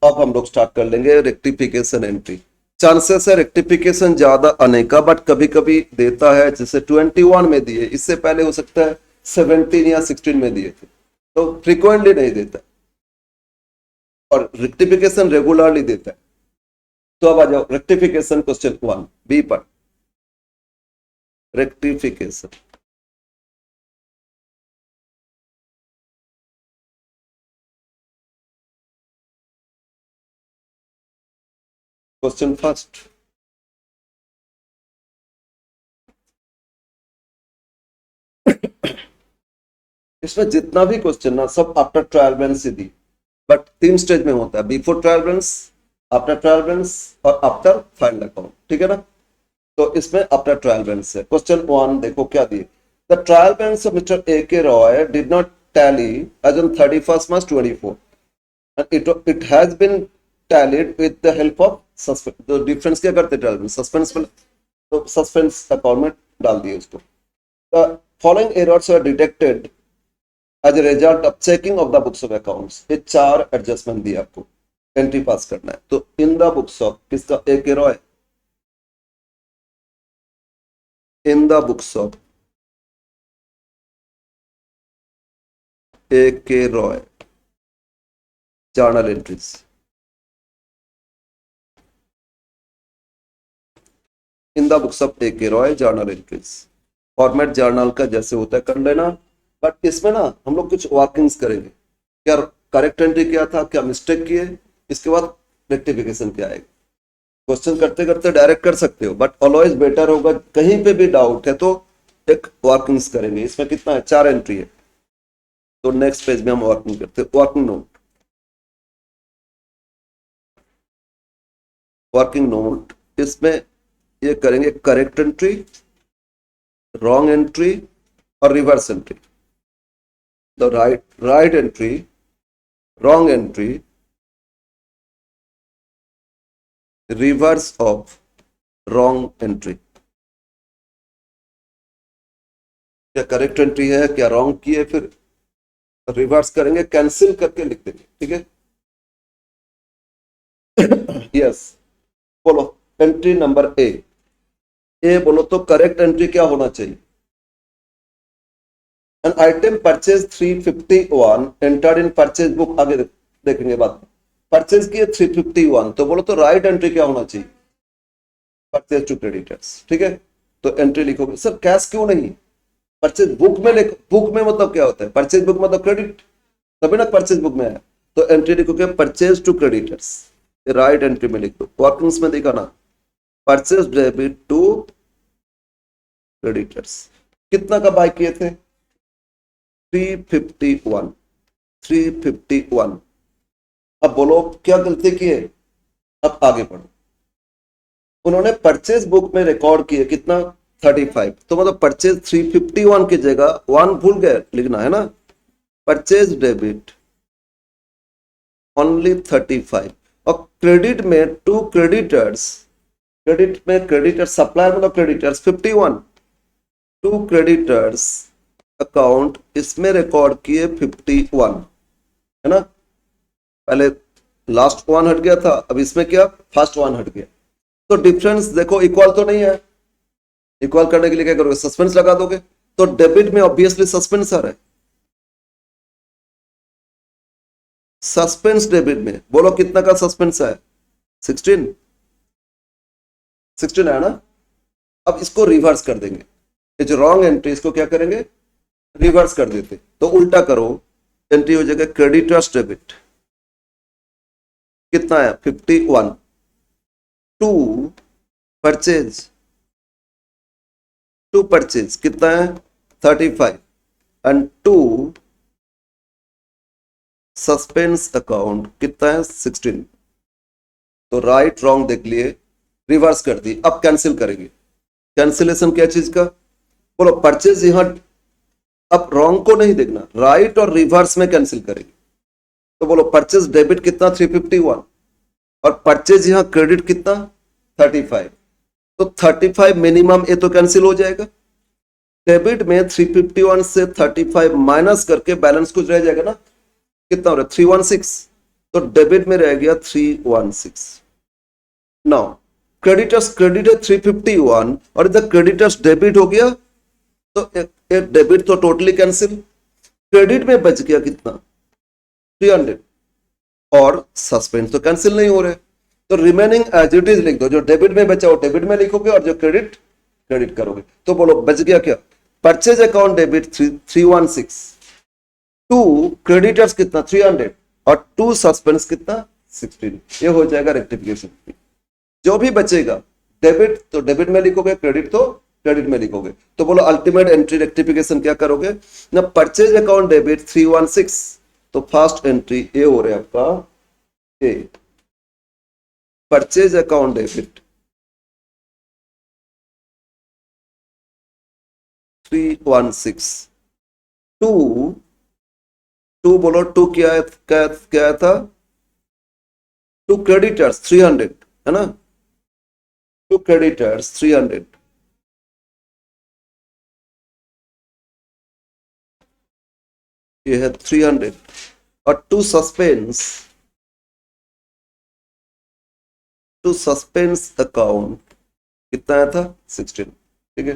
अब हम लोग स्टार्ट कर लेंगे रेक्टिफिकेशन एंट्री। चांसेस है रेक्टिफिकेशन ज्यादा आने का, बट कभी कभी देता है, जैसे 21 में दिए, इससे पहले हो सकता है 17 या 16 में दिए थे, तो फ्रिक्वेंटली नहीं देता, और रेक्टिफिकेशन रेगुलरली देता है। तो अब आ जाओ रेक्टिफिकेशन, क्वेश्चन 1 बी पर, रेक्टिफिकेशन। क्वेश्चन फर्स्ट, इसमें जितना भी क्वेश्चन ना, सब आफ्टर ट्रायल बैलेंस से दी, बट 3 स्टेज में होता है, before trial balance, after trial balance, और आफ्टर फाइनल अकाउंट, ठीक है ना। तो इसमें आफ्टर ट्रायल बैलेंस है। क्वेश्चन 1 देखो क्या दिए, the trial balance of mister A K Roy did not tally as on 31st March 24, and it has been tallied with the help of suspense। तो डिफरेंस क्या करते ट्रायल में, सस्पेंस, तो suspense account में डाल दिए उसको। The following errors are detected as a result of checking of the books of accounts, ये 4 एडजस्टमेंट दिए आपको, एंट्री पास करना है। तो इन द बुक्स ऑफ किसका, A K Roy, in the books of A K Roy journal entries, in the books of A K Roy journal entries, format journal का जैसे होता है कर लेना, बट इसमें ना हम लोग कुछ वर्किंग्स करेंगे, क्या करेक्ट एंट्री क्या था, क्या मिस्टेक किए, इसके बाद रेक्टिफिकेशन क्या आएगा। क्वेश्चन करते करते डायरेक्ट कर सकते हो, बट ऑलवेज बेटर होगा, कहीं पे भी डाउट है तो एक वर्किंग्स करेंगे। इसमें कितना है, 4 एंट्री है। तो नेक्स्ट पेज में हम वर्किंग करते हैं। वर्किंग नोट, वर्किंग नोट, इसमें ये करेंगे करेक्ट एंट्री, रॉन्ग एंट्री और reverse entry. The right entry, wrong entry, reverse of wrong entry. क्या करेक्ट एंट्री है, क्या रॉन्ग की है, फिर रिवर्स करेंगे, कैंसिल करके लिख देंगे। ठीक है, यस। बोलो एंट्री नंबर ए बोलो तो करेक्ट एंट्री क्या होना चाहिए? An item purchase 351 entered in purchase book, आगे देखेंगे बात। परचेज किए 351, तो बोलो तो राइट एंट्री क्या होना चाहिए? Purchase to creditors. ठीक है, तो एंट्री लिखोगे। सर कैश क्यों नहीं? परचेज बुक में लिखो। बुक में मतलब क्या होता है? परचेज बुक मतलब क्रेडिट, तभी ना परचेज बुक में है। तो एंट्री लिखोगे purchase to creditors, right entry में लिख दो। वर्किंग्स में देखा ना, परचेज डेबिट टू क्रेडिटर्स। कितना का बाय किए थे? 351, 351। अब बोलो क्या गलती की है? अब आगे बढ़ो। उन्होंने परचेज बुक में रिकॉर्ड किए कितना? 35। तो मतलब परचेज 351 की जगह 1 भूल गए लिखना है ना। Purchase debit only 35। और क्रेडिट में टू क्रेडिटर्स, क्रेडिट में क्रेडिटर सप्लायर मतलब क्रेडिटर्स 51, टू क्रेडिटर्स अकाउंट, इसमें रिकॉर्ड किए 51, है ना। पहले लास्ट 1 हट गया था, अब इसमें क्या फर्स्ट 1 हट गया। तो डिफरेंस देखो इक्वल तो नहीं है। इक्वल करने के लिए क्या करोगे? सस्पेंस लगा दोगे। तो डेबिट में ऑब्वियसली सस्पेंस आ रहा है। सस्पेंस डेबिट में बोलो कितना का सस्पेंस है? 16, 16 है ना। अब इसको रिवर्स कर देंगे। ये जो रॉन्ग एंट्री, इसको क्या करेंगे? रिवर्स कर देते। तो उल्टा करो, एंट्री हो जाएगा क्रेडिटर्स डेबिट। कितना है? 51 टू परचेज, टू परचेज कितना है? 35 एंड टू सस्पेंस अकाउंट कितना है? 16। तो राइट रॉन्ग देख लिए, रिवर्स कर दी। अब कैंसिल करेंगे। कैंसिलेशन क्या चीज का? बोलो परचेज यहां, अब रॉन्ग को नहीं देखना, राइट और रिवर्स में कैंसिल करेंगे। तो बोलो परचेज डेबिट कितना? 351 और परचेज यहां क्रेडिट कितना? 35। तो 35 मिनिमम, ये तो कैंसिल हो जाएगा। डेबिट में 351 से 35 माइनस करके बैलेंस कुछ रह जाएगा ना। कितना हो रहा है? 316। तो डेबिट में रह गया 316। नाउ क्रेडिटर्स, क्रेडिट है 351 और इधर क्रेडिटर्स डेबिट हो गया, तो एक डेबिट तो टोटली कैंसिल। क्रेडिट में बच गया कितना? 300 और सस्पेंस तो कैंसिल नहीं हो रहे। तो रिमेनिंग एज इट इज लिख दो। जो डेबिट में बचा वो डेबिट में लिखोगे और जो क्रेडिट क्रेडिट करोगे। तो बोलो बच गया क्या? Purchase account debit 316, to creditors कितना? 300 और टू सस्पेंस कितना? 16। ये हो जाएगा रेक्टिफिकेशन। जो भी बचेगा डेबिट तो डेबिट में लिखोगे, क्रेडिट तो क्रेडिट में लिखोगे। तो बोलो अल्टीमेट एंट्री रेक्टिफिकेशन क्या करोगे ना? परचेज अकाउंट डेबिट 316, तो फर्स्ट एंट्री ए हो रहा है आपका A. Purchase account debit 316, to to बोलो टू क्या क्या था? टू क्रेडिटर्स 300, है ना। टू क्रेडिटर्स 300, ये है 300 और to suspense, to suspense account कितना आया था? 16। ठीक है,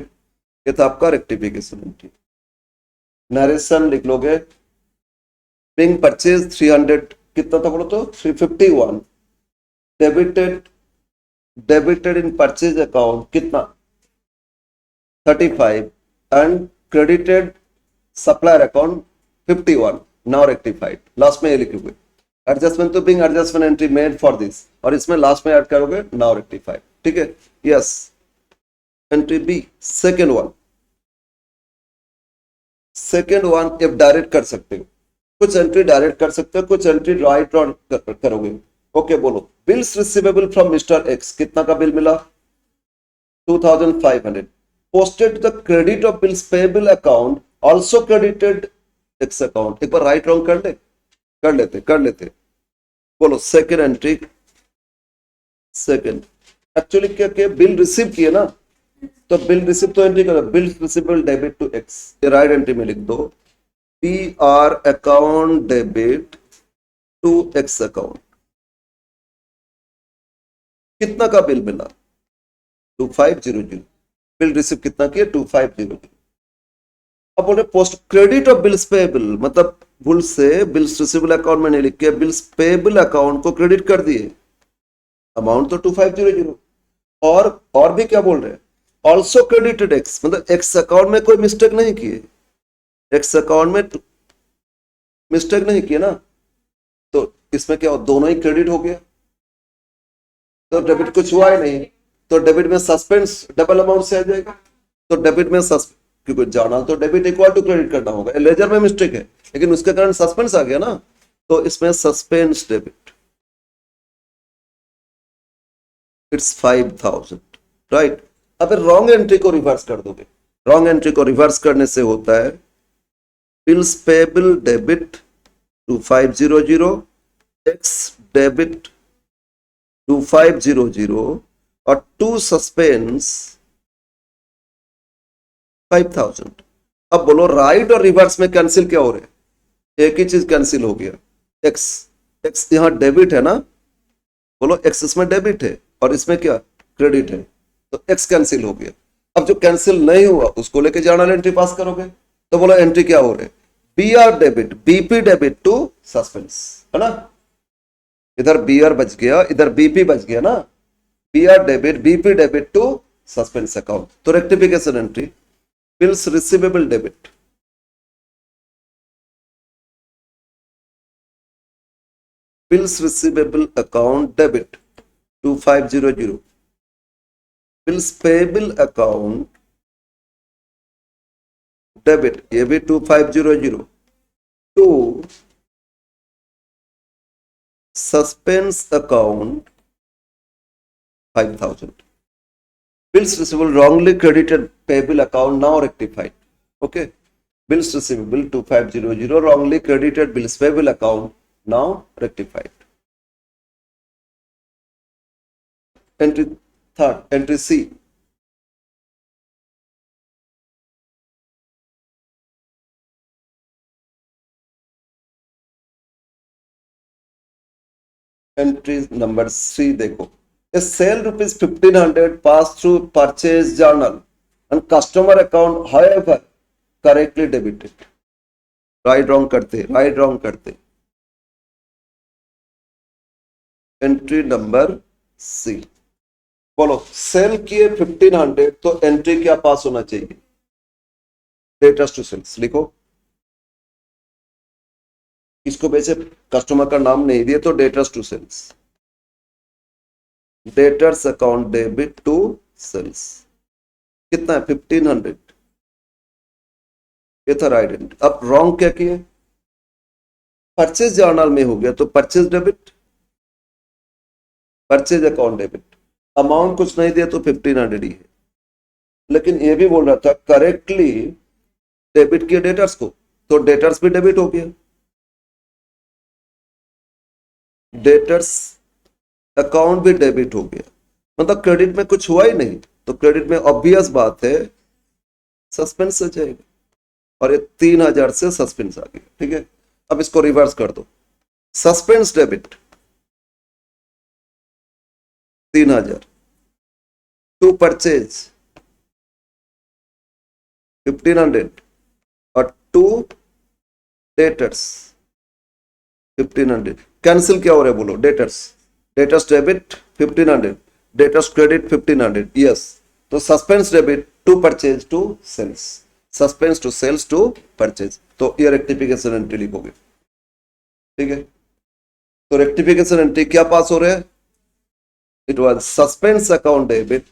ये था आपका रेक्टिफिकेशन एंट्री। नरेशन लिख लोगे। बिंग परचेज 300 कितना था बोलो तो? 351 debited, debited in purchase account कितना? 35 and credited supplier account 51। Now rectified. Last में ये लिखोगे adjustment to being adjustment entry made for this, और इसमें लास्ट में ऐड करोगे नाउ रेक्टिफाइड। ठीक है, yes. Entry B second one, second one आप डायरेक्ट कर सकते हो, कुछ एंट्री डायरेक्ट कर सकते हो, कुछ एंट्री राइट ऑन करोगे। ओके बोलो, bills receivable from mister x, कितना का बिल मिला? 2500। Posted the credit of bills payable account also credited x account. एक बार राइट रॉन्ग कर लेते। बोलो सेकेंड एंट्री, सेकेंड एक्चुअली क्या किया, बिल रिसीव किए ना, तो बिल रिसीव तो एंट्री करो, bill receivable debit to X, ये राइट एंट्री में लिख दो, P R account debit to X account. कितना का बिल मिला? 2500। बिल रिसीव कितना किया? 2500। अब बोले post credit of bills payable, मतलब भूल से बिल्स रिसीवेबल अकाउंट में नहीं लिख के बिल्स पेएबल अकाउंट को क्रेडिट कर दिए, अमाउंट तो 2500। और भी क्या बोल रहे हैं, ऑल्सो क्रेडिटेड एक्स, मतलब एक्स अकाउंट में कोई मिस्टेक नहीं किए, एक्स अकाउंट में मिस्टेक नहीं किए ना, तो इसमें क्या दोनों ही क्रेडिट हो गया, तो डेबिट कुछ हुआ ही नहीं, तो डेबिट में सस्पेंस डबल अमाउंट से आ जाएगा। तो डेबिट में क्योंकि जाना तो डेबिट इक्वल टू क्रेडिट करना होगा, लेजर में मिस्टेक है लेकिन उसके कारण सस्पेंस आ गया ना, तो इसमें सस्पेंस डेबिट इट्स 5000, राइट। अब रॉन्ग एंट्री को रिवर्स कर दोगे, रॉन्ग एंट्री को रिवर्स करने से होता है bills payable debit 2500 x debit 2500 और टू सस्पेंस 5000। अब बोलो राइट और रिवर्स में कैंसिल क्या हो रहा है? एक ही चीज कैंसिल हो गया, एक्स, एक्स यहां डेबिट है ना, बोलो एक्स इसमें डेबिट है और इसमें क्या क्रेडिट है, तो एक्स कैंसिल हो गया। अब जो कैंसिल नहीं हुआ उसको लेके जर्नल एंट्री पास करोगे, तो बोलो एंट्री क्या हो रहा है, B R debit BP debit to suspense, है ना, इधर बी आर बच गया, इधर बीपी बच गया ना, B R debit BP debit to suspense account. तो rectification entry bills receivable debit, bills receivable account debit 2500, bills payable account debit ये भी 2500 to suspense account 5000। Bills receivable wrongly credited payable account now rectified. Okay. Bills receivable 2500 wrongly credited bills payable account now rectified. Entry third, entry C. Entry number C देखो. A sale rupees 1500 passed through purchase journal and customer account however correctly debited. Right wrong करते. Entry number C. बोलो cell किए 1500 तो entry क्या पास होना चाहिए? Debtors to sales लिखो, इसको बेचे कस्टमर का नाम नहीं दिए तो debtors to sales, debtors account debit to sales, कितना है 1500, ये था राइट एंट्री। अब रॉन्ग क्या किए, परचेज जर्नल में हो गया तो purchase debit, purchase account debit, amount कुछ नहीं दिया तो 1500 ही है, लेकिन ये भी बोल रहा था करेक्टली डेबिट किया डेटर्स को, तो डेटर्स भी डेबिट हो गया, डेटर्स अकाउंट भी डेबिट हो गया, मतलब क्रेडिट में कुछ हुआ ही नहीं, तो क्रेडिट में ऑब्वियस बात है सस्पेंस हो जाएगा, और ये 3000 से सस्पेंस आ गया, ठीक है। अब इसको रिवर्स कर दो, सस्पेंस डेबिट 3000 टू परचेज 1500 और टू डेटर्स 1500, कैंसिल क्या हो रहा है बोलो, debtors debit 1500, debtors credit 1500, yes, तो suspense debit to purchase to sales, suspense to sales to purchase, तो ये रेक्टिफिकेशन एंट्री लिखोगे, ठीक है। तो रेक्टिफिकेशन एंट्री क्या पास हो रहा है, it was suspense account debit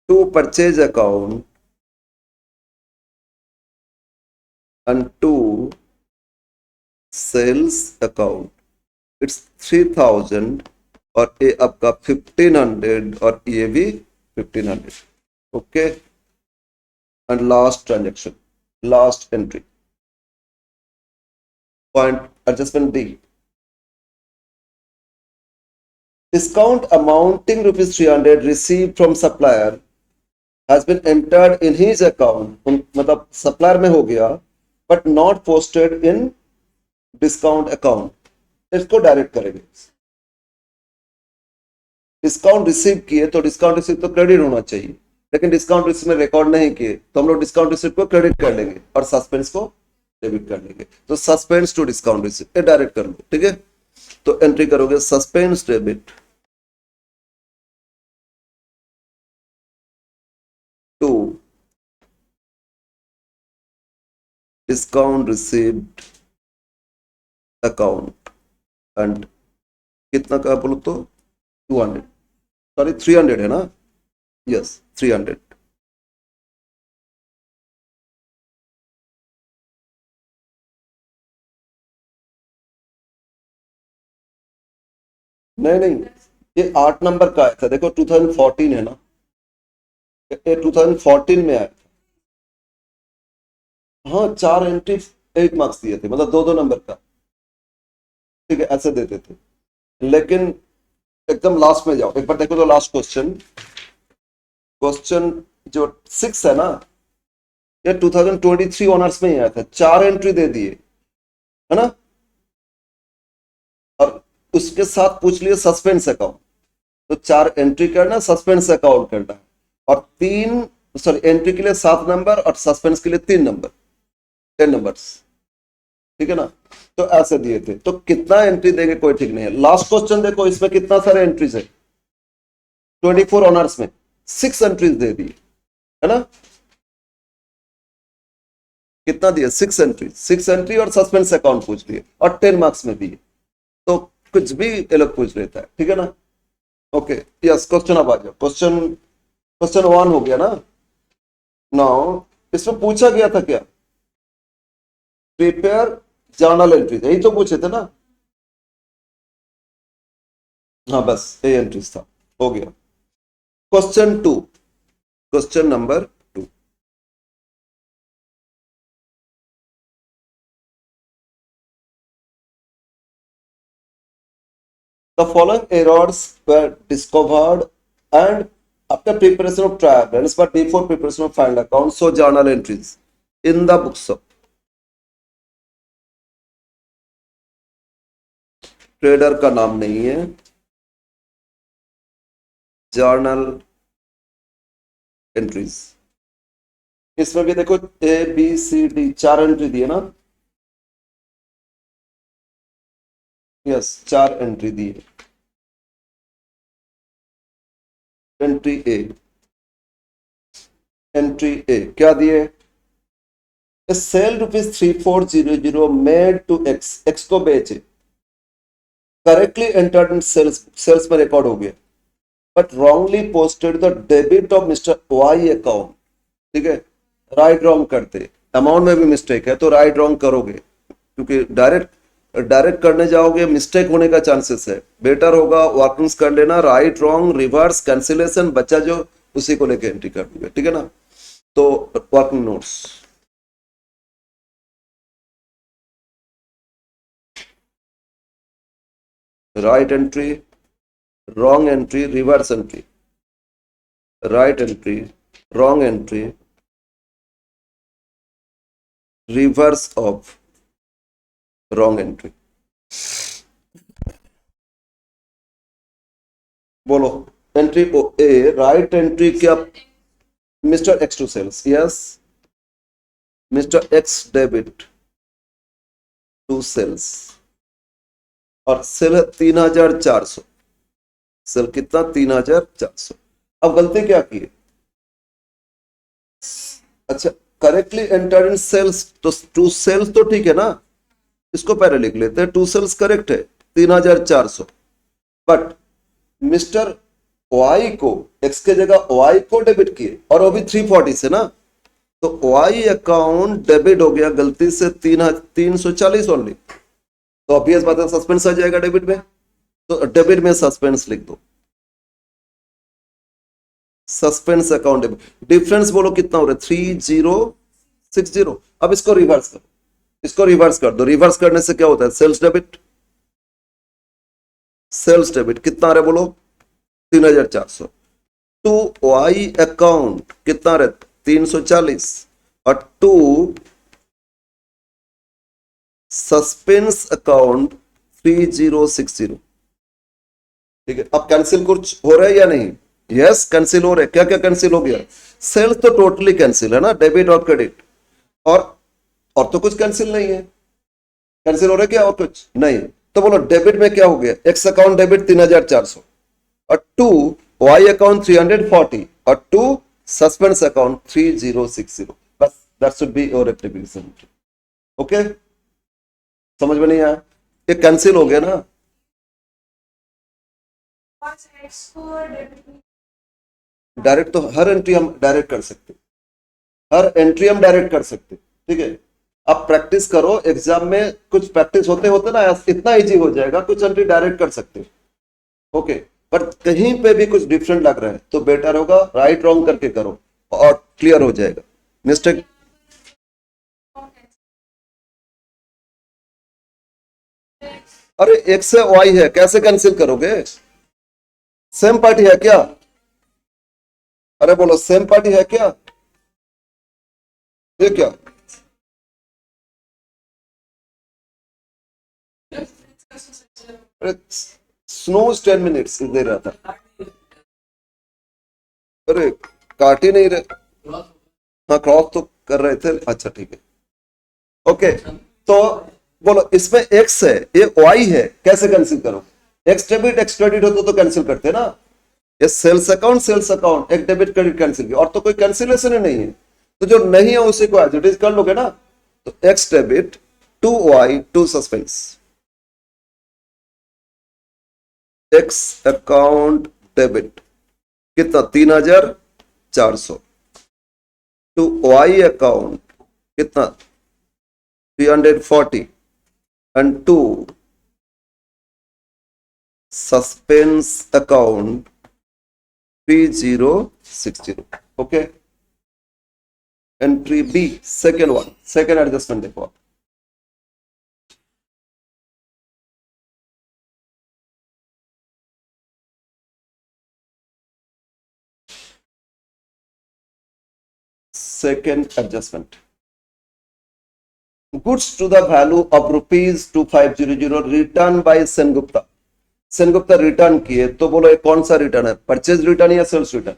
to 2500 to purchase account and two sales account, it's 3000 और ये आपका 1500 और ये भी 1500. Okay, and last transaction, last entry, point adjustment D, discount amounting ₹300 received from supplier has been entered in his account, मतलब supplier में हो गया but not posted in discount account. इसको डायरेक्ट करेंगे. डिस्काउंट रिसीव किए तो डिस्काउंट रिसीव तो credit होना चाहिए, लेकिन डिस्काउंट रिसीव में रिकॉर्ड नहीं किए तो हम लोग डिस्काउंट रिसीव को क्रेडिट कर लेंगे और सस्पेंस को डेबिट कर लेंगे. तो सस्पेंस टू डिस्काउंट रिसीव ये डायरेक्ट कर लो. ठीक है, तो एंट्री करोगे suspense debit to discount received account and कितना का बोलो तो 200, सॉरी 300 है ना, यस 300. नहीं नहीं, ये 8 नंबर का आया था, देखो 2014 है ना, ये 2014 में आया था. हाँ, 4 एंट्री 8 मार्क्स दिए थे, मतलब 2-2 नंबर का. ठीक है, ऐसे देते थे. लेकिन एकदम लास्ट में जाओ, एक बार देखो तो लास्ट क्वेश्चन, क्वेश्चन जो 6 है ना, ये 2023 ऑनर्स में ही आया था. 4 एंट्री दे दिए है ना, और उसके साथ पूछ लिए सस्पेंस अकाउंट. तो 4 एंट्री करना, सस्पेंस अकाउंट करना है, और 3 सॉरी एंट्री के लिए 7 नंबर और सस्पेंस के लिए 3 नंबर, 10 नंबर्स. ठीक है ना, तो ऐसे दिए थे. तो कितना एंट्री देंगे कोई ठीक नहीं है. लास्ट क्वेश्चन देखो, इसमें कितना सारे एंट्रीज है, 24 ऑनर्स में 6 एंट्रीज दे दी है ना. कितना दिए, 6 एंट्री, 6 एंट्री और सस्पेंस अकाउंट पूछ लिए और 10 मार्क्स में दिए. तो कुछ भी अलग पूछ लेता है. ठीक है ना. ओके, यस, क्वेश्चन अब आ जाओ. क्वेश्चन 1 हो गया ना. नाउ इसमें पूछा गया था क्या, प्रिपेयर जर्नल एंट्रीज, यही तो पूछे थे ना. हाँ बस ये एंट्रीज था, हो गया. Question 2, question number 2, the following errors were discovered and after preparation of trial balance but before preparation of final account, so journal entries in the books of trader का नाम नहीं है, जर्नल एंट्रीज. इसमें भी देखो ABCD 4 एंट्री दी है ना, yes 4 entry दी है. एंट्री ए क्या दिए, सेल ₹3400 मेड टू एक्स को बेचे, करेक्टली एंटर्ड इन सेल्स में रिकॉर्ड हो गया, but wrongly posted the debit of mister Y account. ठीक है, राइट रॉन्ग करते, अमाउंट में भी मिस्टेक है तो राइट रॉन्ग करोगे, क्योंकि डायरेक्ट करने जाओगे मिस्टेक होने का चांसेस है. बेटर होगा वर्किंग्स कर लेना, राइट रॉन्ग रिवर्स कैंसिलेशन बच्चा जो उसी को लेके एंट्री कर दोगे. ठीक है ना. तो working notes, right entry, wrong entry, reverse entry, right entry, wrong entry, reverse of wrong entry. बोलो, एंट्री ए राइट एंट्री क्या, mister X to sales, yes mister X debit to sales, और sale है 3400, cell कितना 3400. अब गलती क्या की है, अच्छा करेक्टली एंटर इन सेल्स, तो टू सेल्स तो ठीक है ना, इसको पहले लिख लेते हैं. टू सेल्स करेक्ट है 3400, बट मिस्टर वाई को, एक्स के जगह वाई को डेबिट किए और वो भी 340 से ना, तो वाई अकाउंट डेबिट हो गया गलती से 340 ओनली, तो ऑब्वियस बात है सस्पेंस आ जाएगा डेबिट में, तो डेबिट में सस्पेंस लिख दो, सस्पेंस अकाउंट डेबिट। डिफरेंस बोलो कितना हो रहा है, 3060। अब इसको रिवर्स करो, इसको रिवर्स कर दो, रिवर्स करने से क्या होता है, सेल्स डेबिट, सेल्स डेबिट कितना आ रहा है बोलो, 3400। टू वाई अकाउंट कितना रहे, 340, और टू सस्पेंस अकाउंट 3060। ठीक है, अब कैंसिल कुछ हो रहा है या नहीं, यस कैंसिल हो रहा है, क्या क्या कैंसिल हो गया, सेल्स तो टोटली कैंसिल है ना, डेबिट और क्रेडिट, और तो कुछ कैंसिल नहीं है, कैंसिल हो रहा है क्या और कुछ नहीं, तो बोलो डेबिट में क्या हो गया, एक्स अकाउंट डेबिट 3400, और टू वाई अकाउंट 340, और टू सस्पेंस अकाउंट 3060, बस that should be your rectification. Okay, समझ में नहीं आया, ये कैंसिल हो गया ना, डायरेक्ट तो हर एंट्री हम डायरेक्ट कर सकते, हर एंट्री हम डायरेक्ट कर सकते, ठीक है। अब प्रैक्टिस करो, एग्जाम में कुछ प्रैक्टिस होते होते ना इतना इजी हो जाएगा, कुछ एंट्री डायरेक्ट कर सकते, ओके। पर कहीं पे भी कुछ डिफरेंट लग रहा है तो बेटर होगा राइट रॉन्ग करके करो और क्लियर हो जाएगा मिस्टेक। अरे एक्स से वाई है, कैसे कैंसिल करोगे, सेम पार्टी है क्या, अरे बोलो सेम पार्टी है क्या, ये क्या, अरे स्नो 10 मिनट्स दे रहा था, अरे काट ही नहीं रहे, हाँ क्रॉस तो कर रहे थे, अच्छा ठीक है, ओके। तो बोलो इसमें एक्स है, ये वाई है, कैसे कैंसिल करो, एक्स डेबिट एक्स क्रेडिट होता तो कैंसिल करते ना, ये सेल्स अकाउंट एक डेबिट क्रेडिट कैंसिल किया, और तो कोई कैंसिलेशन ही नहीं है, तो जो नहीं है उसी को एज इट इज कर लोगे ना, तो X debit to Y to suspense, X account debit कितना 3400, टू वाई अकाउंट कितना 340, and to suspense account 3060, okay. Entry B second one, second adjustment देखो आप, second adjustment, goods to the value of rupees 2500 return by Sengupta, Sengupta return किए, तो बोलो ये कौन सा रिटर्न है, परचेज रिटर्न या sales return,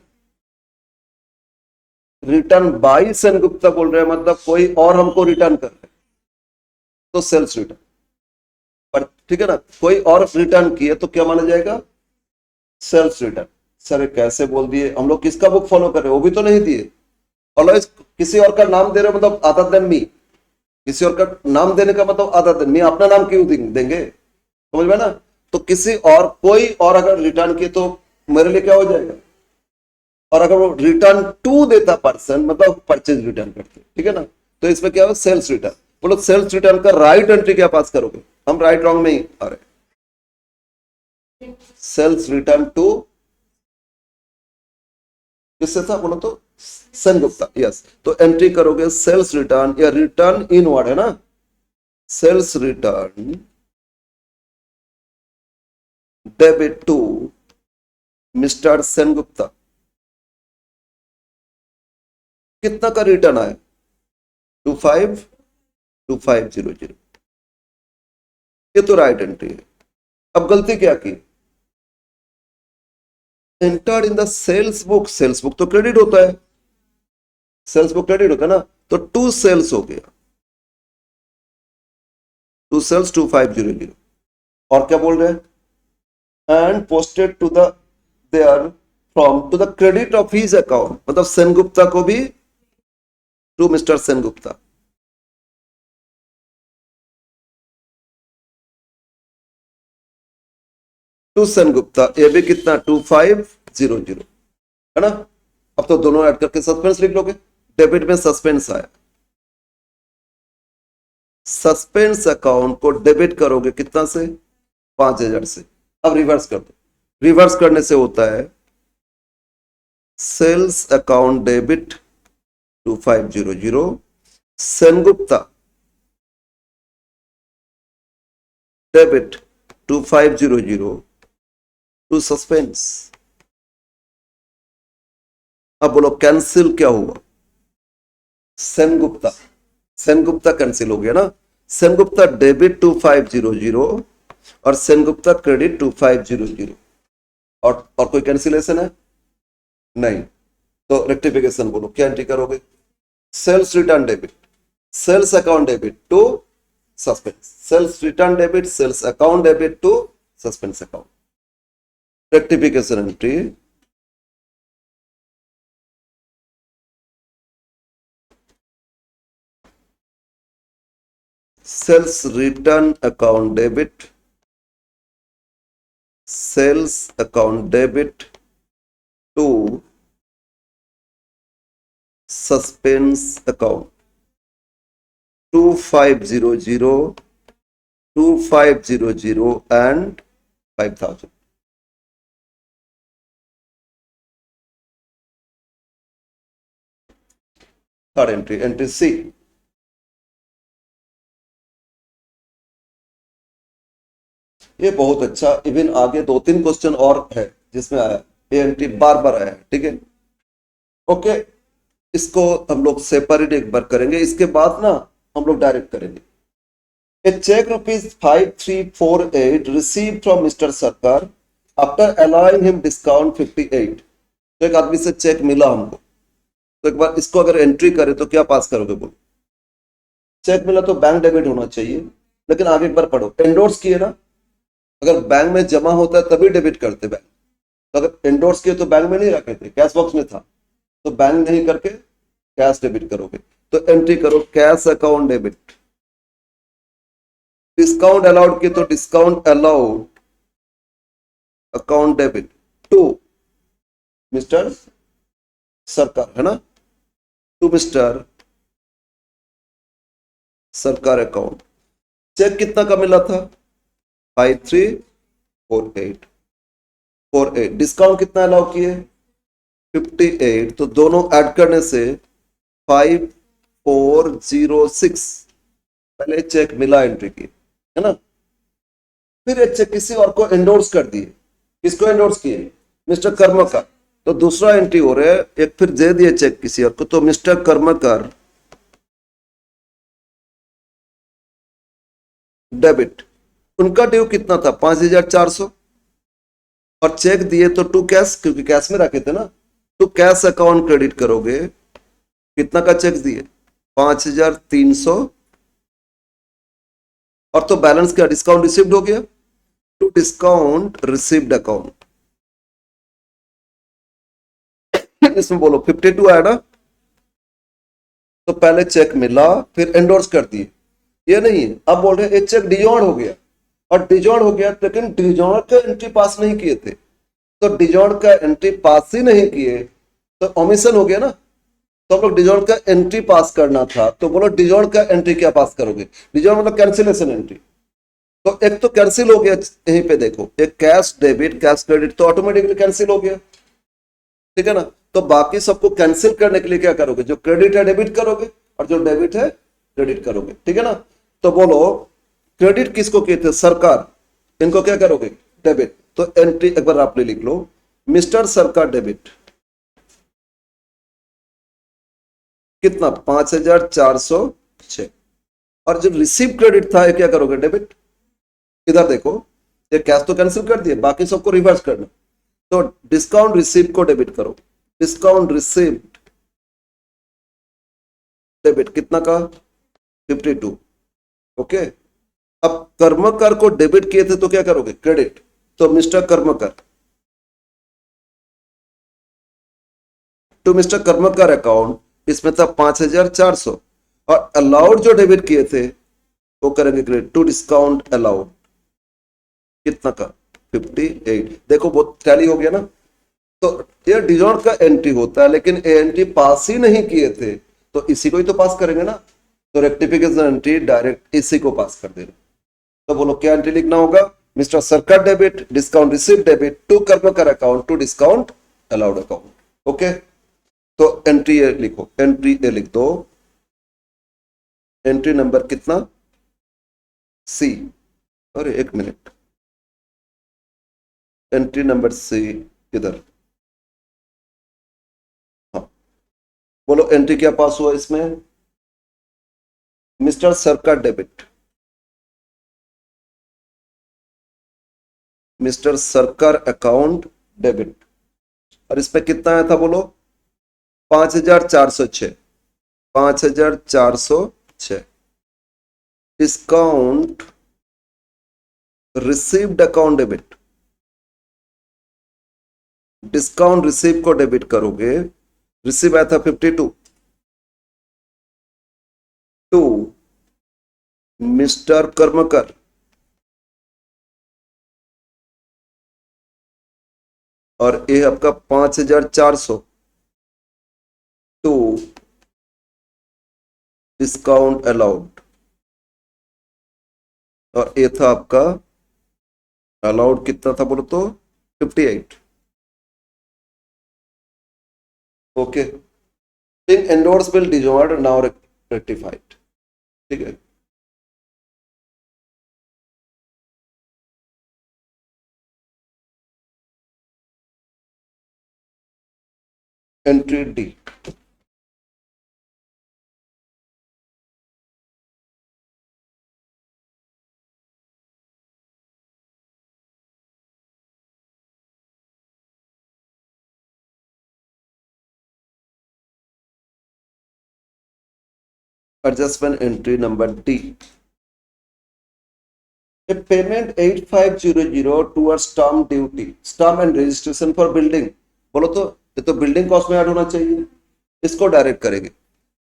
return by Sengupta बोल रहे हैं, मतलब कोई और हमको रिटर्न कर रहे हैं, तो सेल्स रिटर्न, पर ठीक है ना, कोई और रिटर्न किए तो क्या माना जाएगा, सेल्स रिटर्न। सर कैसे बोल दिए, हम लोग किसका बुक फॉलो कर रहे हैं, वो भी तो नहीं दिए, ऑलवेज किसी और का नाम दे रहे हो, मतलब अदर देन मी, किसी और का नाम देने का मतलब अदर देन मी, अपना नाम क्यों देंगे, समझ में ना, तो किसी और कोई और अगर रिटर्न किए तो मेरे लिए क्या हो जाएगा, और अगर वो रिटर्न टू देता पर्सन मतलब परचेज रिटर्न करते, ठीक है ना, तो इसमें क्या हो, सेल्स रिटर्न, बोलो सेल्स रिटर्न का राइट एंट्री क्या पास करोगे, हम राइट रॉन्ग में ही आ रहे, सेल्स रिटर्न टू किससे था बोलो तो, सेनगुप्ता, यस, तो एंट्री करोगे सेल्स रिटर्न, या रिटर्न इन वर्ड है ना, sales return debit to mister Sengupta, कितना का रिटर्न आया, 2500, ये तो राइट एंट्री है। अब गलती क्या की, entered in the sales book, sales book तो क्रेडिट होता है, सेल्स बुक क्रेडिट होता है ना, तो टू सेल्स हो गया, टू सेल्स 2500, और क्या बोल रहे हैं, and posted to the there from to the credit of his account, मतलब सेनगुप्ता को भी to mister Sengupta, to Sengupta, ये भी कितना 2500, 500 है ना। अब तो दोनों ऐड करके सस्पेंस लिख लोगे। डेबिट में सस्पेंस आया, सस्पेंस अकाउंट को डेबिट करोगे कितना से, 5000 से। अब रिवर्स कर दो, रिवर्स करने से होता है sales account debit 2500, Sengupta debit 2500 to suspense. अब बोलो कैंसिल क्या हुआ, सेनगुप्ता, सेनगुप्ता कैंसिल हो गया ना। सेनगुप्ता डेबिट 2500 और सेनगुप्ता क्रेडिट 2500, और कोई कैंसिलेशन है नहीं, तो रेक्टिफिकेशन बोलो क्या एंट्री करोगे, sales return debit, sales account debit to suspense, sales return debit, sales account debit to suspense account, rectification entry sales return account debit, sales account debit to suspense account 2500, 2500 and 5000. Third entry, entry C. ये बहुत अच्छा, even आगे 2-3 question और है जिसमें आया ये entry बार बार आया है, ठीक है। ओके, इसको हम लोग सेपरेट एक बार करेंगे, इसके बाद ना हम लोग डायरेक्ट करेंगे। ए चेक ₹5348 रिसीव फ्रॉम मिस्टर सरकार आफ्टर अलाउइंग हिम डिस्काउंट 58। तो एक आदमी से चेक मिला हमको, तो एक बार इसको अगर एंट्री करें तो क्या पास करोगे बोलो। चेक मिला तो बैंक डेबिट होना चाहिए, लेकिन आगे एक बार पढ़ो, एंडोर्स किए ना, अगर बैंक में जमा होता है तभी डेबिट करते बैंक, तो अगर एंडोर्स किए तो बैंक में नहीं रखे थे, कैश बॉक्स में था, तो बैंक नहीं करके कैश डेबिट करोगे। तो एंट्री करो cash account debit, discount allowed किए तो discount allowed account debit to mister Sarkar, है ना, to mister Sarkar account. Cheque कितना का मिला था, 5348, डिस्काउंट कितना अलाउ किए 58, तो दोनों ऐड करने से 5406 पहले चेक मिला एंट्री की, है ना। फिर ये चेक किसी और को एंडोर्स कर दिए, किसको एंडोर्स किए, मिस्टर कर्मकार, तो दूसरा एंट्री हो रहा है, एक फिर दे दिए चेक किसी और को, तो मिस्टर कर्मकार डेबिट, उनका ड्यू कितना था 5400, और चेक दिए तो टू कैश, क्योंकि कैश में रखे थे ना, तो कैश अकाउंट क्रेडिट करोगे, कितना का चेक दिए 5300, और तो बैलेंस क्या डिस्काउंट रिसीव्ड हो गया, टू डिस्काउंट रिसीव्ड अकाउंट, इसमें बोलो 52 आया ना, तो पहले चेक मिला फिर एंडोर्स कर दिए, ये नहीं है। अब बोल रहे एक चेक डिजॉर्ड हो गया, और डिजॉर्ड हो गया लेकिन डिजॉर्ड का एंट्री पास नहीं किए थे, तो डिजॉर्ड का एंट्री पास ही नहीं किए तो ओमिशन हो गया ना, तो हम लोग डिजॉर्ड का एंट्री पास करना था, तो बोलो डिजॉर्ड का एंट्री क्या पास करोगे, डिजॉर्ड मतलब कैंसिलेशन एंट्री, तो एक तो कैंसिल हो गया, यहीं पे देखो एक कैश डेबिट कैश क्रेडिट तो ऑटोमेटिकली कैंसिल हो गया, ठीक है ना। तो बाकी सबको कैंसिल करने के लिए क्या करोगे, जो क्रेडिट है डेबिट करोगे और जो डेबिट है क्रेडिट करोगे, ठीक है ना। तो बोलो क्रेडिट किसको किए थे, सरकार, इनको क्या करोगे डेबिट, तो एंट्री एक बार आप लिख लो मिस्टर सरकार डेबिट कितना 5406, और जो रिसीव क्रेडिट था ये क्या करोगे डेबिट, इधर देखो ये कैश तो कैंसिल कर दिए, बाकी सबको रिवर्स करना, तो डिस्काउंट रिसीव को डेबिट करो, डिस्काउंट रिसीव डेबिट कितना का 52, ओके। अब कर्मकर को डेबिट किए थे तो क्या करोगे क्रेडिट, तो mister Karmakar to mister Karmakar account, इसमें था 5400, और अलाउड जो डेबिट किए थे वो करेंगे क्रेडिट टू डिस्काउंट अलाउड कितना का 58, देखो बहुत टैली हो गया ना। तो ये डिजॉर्ड का एंट्री होता है, लेकिन ए एंट्री पास ही नहीं किए थे, तो इसी को ही तो पास करेंगे ना। तो रेक्टिफिकेशन एंट्री डायरेक्ट इसी को पास कर देना। तो बोलो क्या एंट्री लिखना होगा? Mister Sarkar debit discount receive debit to Karmakar account to discount allowed account. Okay, तो एंट्री ए लिखो, एंट्री ए लिख दो। एंट्री नंबर कितना? सी। अरे एक मिनट, एंट्री नंबर सी किधर? हाँ, बोलो एंट्री क्या पास हुआ इसमें? Mister Sarkar debit, mister Sarkar account debit. और इसमें कितना आया था बोलो? 5406, 5406। Discount received account debit, discount receive को डेबिट करोगे, रिसीव आया था 52 टू मिस्टर कर्मकर, और ये आपका 5400 टू डिस्काउंट अलाउड, और ये था आपका अलाउड कितना था बोलो तो? 58। Okay, endorse bill dishonoured now rectified. ठीक है, entry D. Adjustment entry number D. A payment 8500 towards stamp duty, stamp and registration for building। बोलो तो ये तो बिल्डिंग कॉस्ट में ऐड होना चाहिए, इसको डायरेक्ट करेंगे।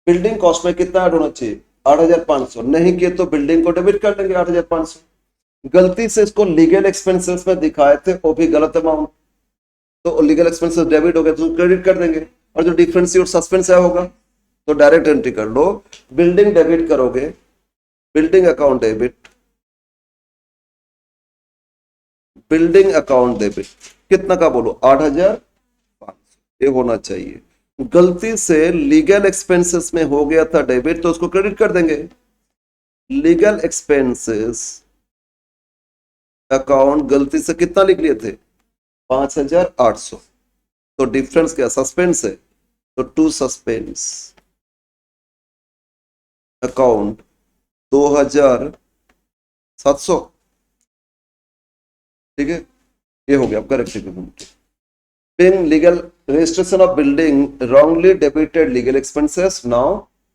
बिल्डिंग कॉस्ट में कितना ऐड होना चाहिए? 8500। नहीं किए तो बिल्डिंग को डेबिट कर लेंगे 8500। गलती से इसको लीगल एक्सपेंसेस में दिखाए थे, वो भी गलत अमाउंट, तो लीगल एक्सपेंसेस डेबिट हो गए तो क्रेडिट कर देंगे। और जो डिफरेंशिएट सस्पेंस है होगा तो डायरेक्ट एंट्री कर लो। बिल्डिंग डेबिट करोगे, building account debit, building account debit कितना का बोलो? 8500। ये होना चाहिए। गलती से लीगल एक्सपेंसेस में हो गया था डेबिट, तो उसको क्रेडिट कर देंगे। लीगल एक्सपेंसेस अकाउंट गलती से कितना लिख लिए थे? 5800। तो डिफरेंस क्या? सस्पेंस है, तो टू सस्पेंस अकाउंट 2700। ठीक है, ये हो गया आपका rectification. Being legal registration of building wrongly debited legal expenses now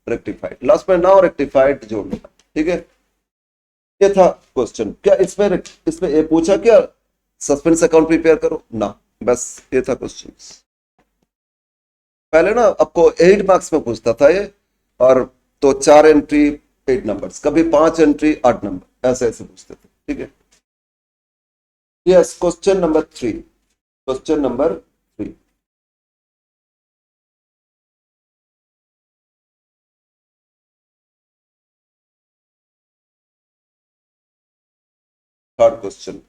rectified। Last में now rectified जोड़ देना। ठीक है, ये था क्वेश्चन। क्या इसमें ये पूछा क्या सस्पेंस अकाउंट प्रिपेयर करो ना? बस ये था क्वेश्चन। पहले ना आपको 8 मार्क्स में पूछता था ये, और तो 4 एंट्री 8 नंबर्स, कभी 5 एंट्री 8 नंबर, ऐसे ऐसे पूछते थे। ठीक है, yes, question number 3, question number 3। Third question.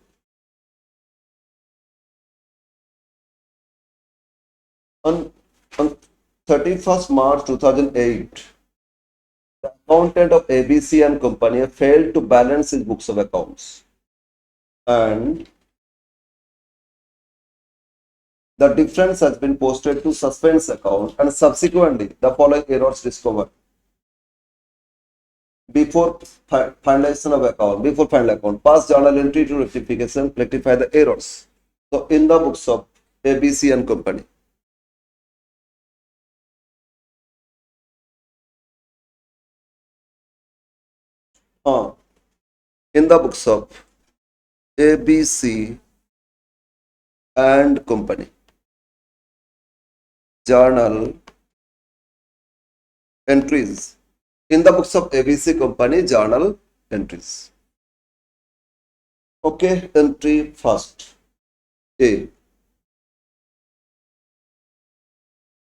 on 31st March 2008, the accountant of ABC and Company failed to balance his books of accounts, and the difference has been posted to suspense account, and subsequently the following errors discovered. Before finalization of account, before final account, pass journal entry to rectification, rectify the errors. So in the books of ABC and Company, in the books of ABC and Company, journal entries, in the books of ABC Company, journal entries. Okay, entry first, A.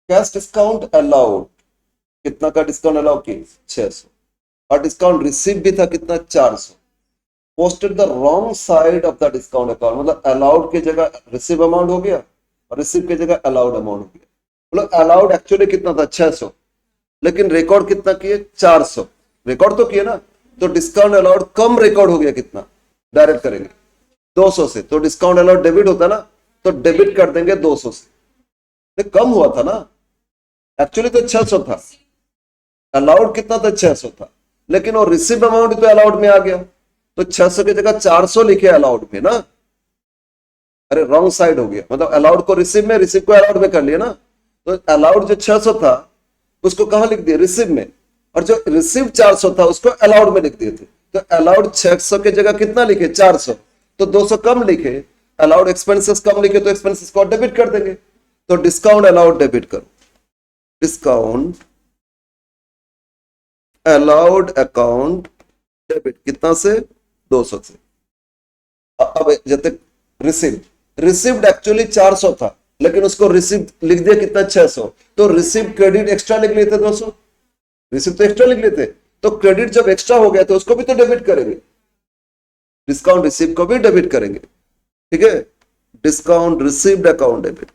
Cash discount allowed, कितना का discount allow किए 600, और discount receive भी था कितना 400। Posted the wrong side of the discount account, मतलब allowed की जगह रिसीव अमाउंट हो गया और रिसीव की जगह अलाउड अमाउंट हो गया। मतलब अलाउड एक्चुअली कितना था 600, लेकिन रिकॉर्ड कितना किए 400, रिकॉर्ड तो किए ना, तो डिस्काउंट अलाउड कम रिकॉर्ड हो गया कितना, डायरेक्ट करेंगे 200 से, तो डिस्काउंट अलाउड डेबिट होता ना, तो डेबिट कर देंगे 200 से, तो कम हुआ था ना, एक्चुअली तो 600 था, अलाउड कितना था 600 था, लेकिन वो रिसीव अमाउंट तो अलाउड में आ गया, तो 600 की जगह 400 लिखे अलाउड में ना, अरे रॉन्ग साइड हो गया, मतलब अलाउड को रिसीव में, रिसीव को अलाउड में कर लिया ना, तो अलाउड जो 600 था उसको कहां लिख दिया रिसीव में, और जो रिसीव 400 था उसको अलाउड में लिख दिए थे, तो अलाउड 600 की जगह कितना लिखे 400, तो 200 कम लिखे, अलाउड एक्सपेंसेस कम लिखे तो एक्सपेंसेस को डेबिट कर देंगे, तो डिस्काउंट अलाउड डेबिट करो, डिस्काउंट अलाउड अकाउंट डेबिट कितना से 200 से। अब जैसे रिसीव, रिसीव्ड एक्चुअली 400 था, लेकिन उसको रिसीव लिख दिया कितना 600, तो रिसीव क्रेडिट एक्स्ट्रा लिख लेते 200, रिसीव तो एक्स्ट्रा लिख लेते, तो क्रेडिट जब एक्स्ट्रा हो गया तो उसको भी तो डेबिट करेंगे, डिस्काउंट रिसीव को भी डेबिट करेंगे, ठीक है। डिस्काउंट रिसीव्ड अकाउंट डेबिट,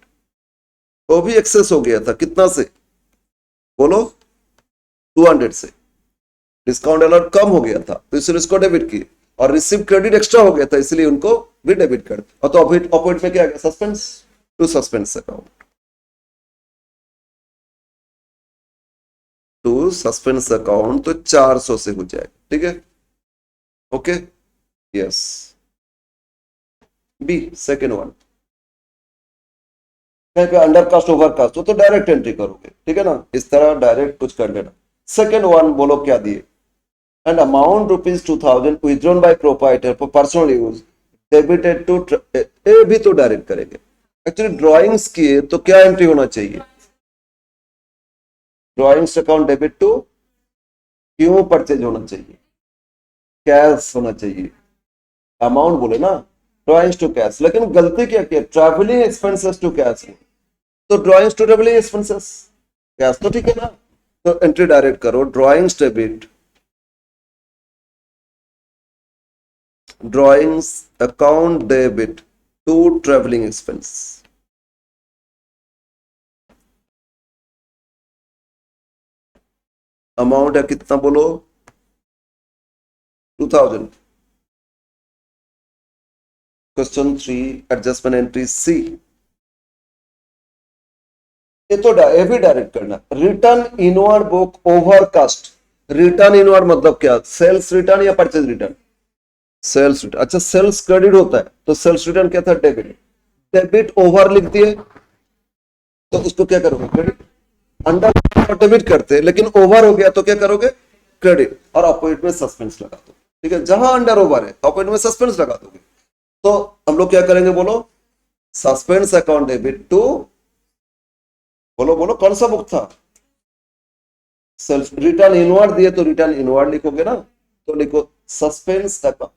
वो भी एक्सेस हो गया था कितना से, बोलो 200 से, डिस्काउंट अलाउड कम हो गया था तो इसलिए इसको डेबिट किए, और रिसीव क्रेडिट एक्स्ट्रा हो गया था इसलिए उनको भी डेबिट कर, और तो ऑपोजिट में क्या आ गया suspense to suspense account, to suspense account, तो 400 से हो जाएगा, ठीक है, okay, yes. B second one, undercast overcast तो डायरेक्ट एंट्री करोगे, ठीक है ना, इस तरह डायरेक्ट कुछ कर लेना। सेकेंड वन बोलो क्या दिए, and amount ₹2000 withdrawn by proprietor for personal use debited to, A भी तो डायरेक्ट करेंगे, एक्चुअली ड्रॉइंग्स किए तो क्या एंट्री होना चाहिए, ड्रॉइंग्स अकाउंट डेबिट टू क्यों परचेज होना चाहिए, कैश होना चाहिए, अमाउंट बोले ना ड्रॉइंग्स टू कैश, लेकिन गलती क्या किया ट्रैवलिंग एक्सपेंसेस टू कैश, तो drawings to travelling expenses cash तो ठीक है ना, तो एंट्री डायरेक्ट करो drawings debit, drawings account debit to travelling expense, amount है कितना बोलो 2000। क्वेश्चन 3 एडजस्टमेंट एंट्री सी, ये तो ये भी डायरेक्ट करना, return inward book overcast, return inward मतलब क्या, सेल्स रिटर्न या परचेज रिटर्न, सेल्स रिटर्न, अच्छा सेल्स क्रेडिट होता है तो सेल्स रिटर्न क्या था डेबिट, डेबिट ओवर लिख दिए तो उसको क्या करोगे क्रेडिट, अंडर डेबिट करते लेकिन ओवर हो गया तो क्या करोगे क्रेडिट, और अपोजिट में सस्पेंस लगा दो, ठीक है, जहां अंडर ओवर है अपोजिट में सस्पेंस लगा दोगे, तो हम लोग क्या करेंगे बोलो सस्पेंस अकाउंट डेबिट टू, बोलो बोलो कौन सा बुक था, सेल्फ रिटर्न इनवर्ड दिए तो रिटर्न इनवर्ड लिखोगे ना, तो लिखो suspense account,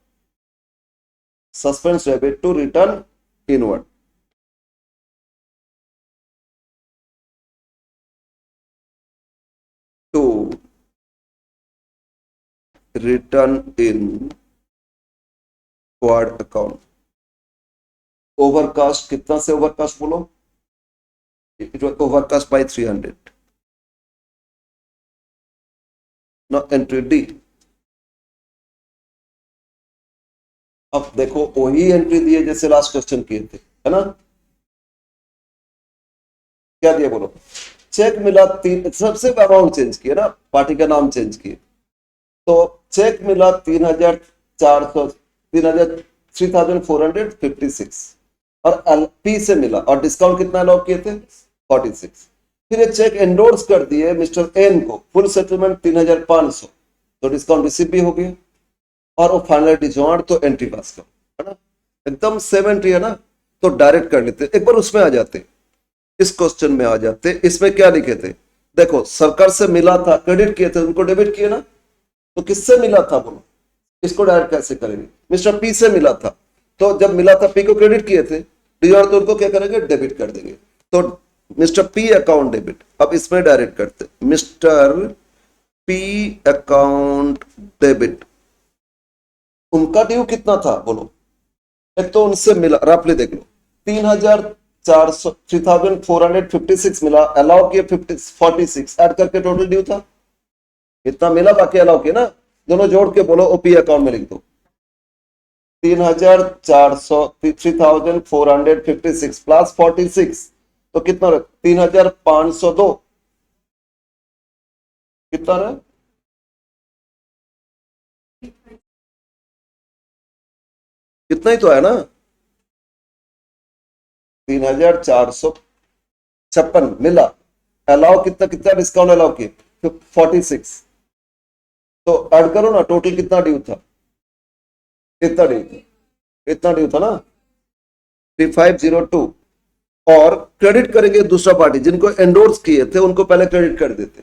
suspense debit to return inward, to return inward account, overcast कितना से ओवरकास्ट बोलो, it was overcast by 300, now entry D, अब देखो वही एंट्री दिए जैसे लास्ट क्वेश्चन किए थे है ना, क्या दिया बोलो, चेक मिला तीन, सबसे अमाउंट चेंज किया ना, पार्टी का नाम चेंज किए, तो चेक मिला 3400, 3456, और एलपी से मिला, और डिस्काउंट कितना अलाउ किए थे 46, फिर ये चेक एंडोर्स कर दिए मिस्टर एन को, फुल सेटलमेंट 3500, तो डिस्काउंट रिसीव भी हो गया, और वो फाइनल डिजॉर्ड तो एंट्री पास करो, है ना, एकदम सेम एंट्री है ना, तो डायरेक्ट कर लेते, एक बार उसमें आ जाते, इस क्वेश्चन में आ जाते, इसमें क्या लिखे थे देखो, सरकार से मिला था क्रेडिट किए थे उनको डेबिट किए ना, तो किससे मिला था बोलो, इसको डायरेक्ट कैसे करेंगे, मिस्टर पी से मिला था, तो जब मिला था पी को क्रेडिट किए थे डिजॉर्ड तो उनको क्या करेंगे डेबिट कर देंगे, तो मिस्टर पी अकाउंट डेबिट, अब इसमें डायरेक्ट करते, मिस्टर पी अकाउंट डेबिट, उनका ड्यू कितना था बोलो, एक तो उनसे मिला, रफली देख लो 3,400 3,456 मिला, अलाउ किए 46, ऐड करके टोटल ड्यू था इतना मिला, बाकी अलाउ किया ना, दोनों जोड़ के बोलो ओपी अकाउंट में लिख दो 3,400 3,456 प्लस 46, तो कितना रहा 3,502, कितना रहा, कितना ही तो है ना, 3,456 मिला, अलाउ कितना कितना डिस्काउंट अलाउ किए 46, तो ऐड करो ना टोटल कितना ड्यू था, कितना ड्यू था, इतना ड्यू था ना 3502, और क्रेडिट करेंगे दूसरा पार्टी जिनको एंडोर्स किए थे उनको पहले क्रेडिट कर देते,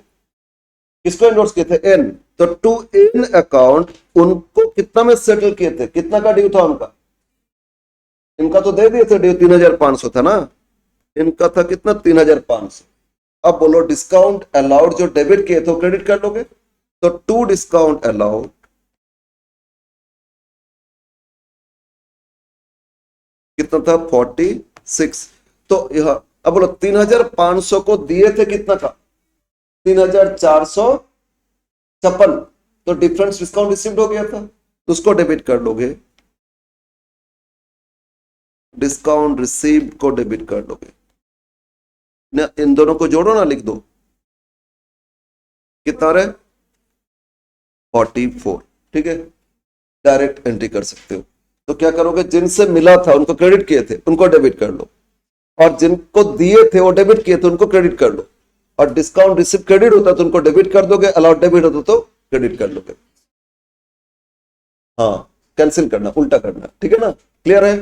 किसको एंडोर्स किए थे एन, तो टू एन अकाउंट उनको कितना में सेटल किए थे, कितना का ड्यू था उनका, इनका तो दे दिए थे ड्यू 3,500 था ना, इनका था कितना 3,500, अब बोलो डिस्काउंट अलाउड जो डेबिट किए थे क्रेडिट कर लोगे, तो टू डिस्काउंट अलाउड कितना था 46, तो यह अब बोलो 3,500 को दिए थे कितना का 3,456, तो डिफरेंस डिस्काउंट रिसीव्ड हो गया था, तो उसको डेबिट कर लोगे, डिस्काउंट रिसीव्ड को डेबिट कर लोगे ना, इन दोनों को जोड़ो ना, लिख दो कितना रहे 44, ठीक है, डायरेक्ट एंट्री कर सकते हो, तो क्या करोगे जिनसे मिला था उनको क्रेडिट किए थे उनको डेबिट कर लो, और जिनको दिए थे वो डेबिट किए थे उनको क्रेडिट कर लो, और डिस्काउंट रिसीव क्रेडिट होता तो उनको डेबिट कर दोगे, अलाउड डेबिट होता तो क्रेडिट कर लोगे, हाँ कैंसिल करना उल्टा करना, ठीक है ना, क्लियर है,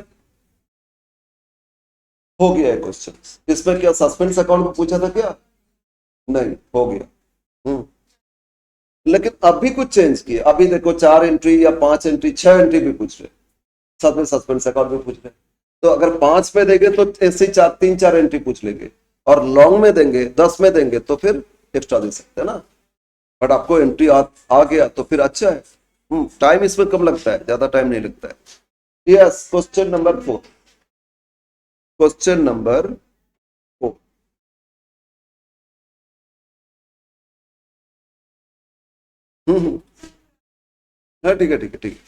हो गया है क्वेश्चन, इसमें क्या सस्पेंस अकाउंट में पूछा था क्या, नहीं हो गया, लेकिन अभी कुछ चेंज किया, अभी देखो 4 एंट्री या 5 एंट्री 6 एंट्री भी पूछ रहे, साथ में सस्पेंस अकाउंट में पूछ रहे, तो अगर 5 पे देंगे तो ऐसे ही 3-4 एंट्री पूछ लेंगे, और लॉन्ग में देंगे 10 में देंगे तो फिर एक्स्ट्रा दे सकते हैं ना, बट आपको एंट्री आ गया तो फिर अच्छा है, टाइम इसमें कम लगता है, ज्यादा टाइम नहीं लगता है। Yes, question number 4, question number 4, हाँ ठीक है ठीक है ठीक है,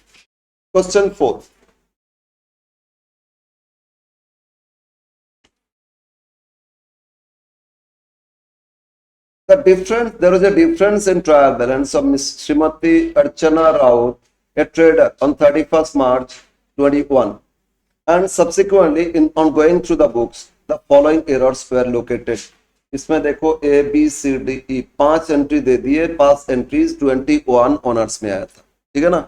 question 4, there is a difference in trial balance of Ms. Srimati Archana Raut, a trader, on 31st March 21, and subsequently on going through the books, the following errors were located. इसमें देखो A B C D E 5 entry दे दिए, 5 entries 21 honours में आया था, ठीक है ना,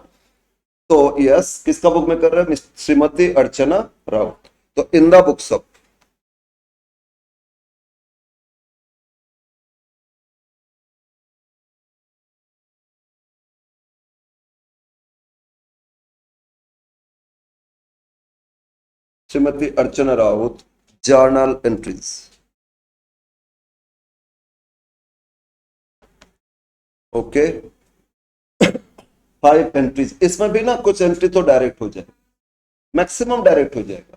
तो यस किसका बुक में कर रहे हैं, श्रीमती अर्चना राउत, तो in the books of Shrimati Archana Raut journal entries, okay 5 entries, इसमें भी ना कुछ एंट्री तो डायरेक्ट हो जाएगा, मैक्सिमम डायरेक्ट हो जाएगा,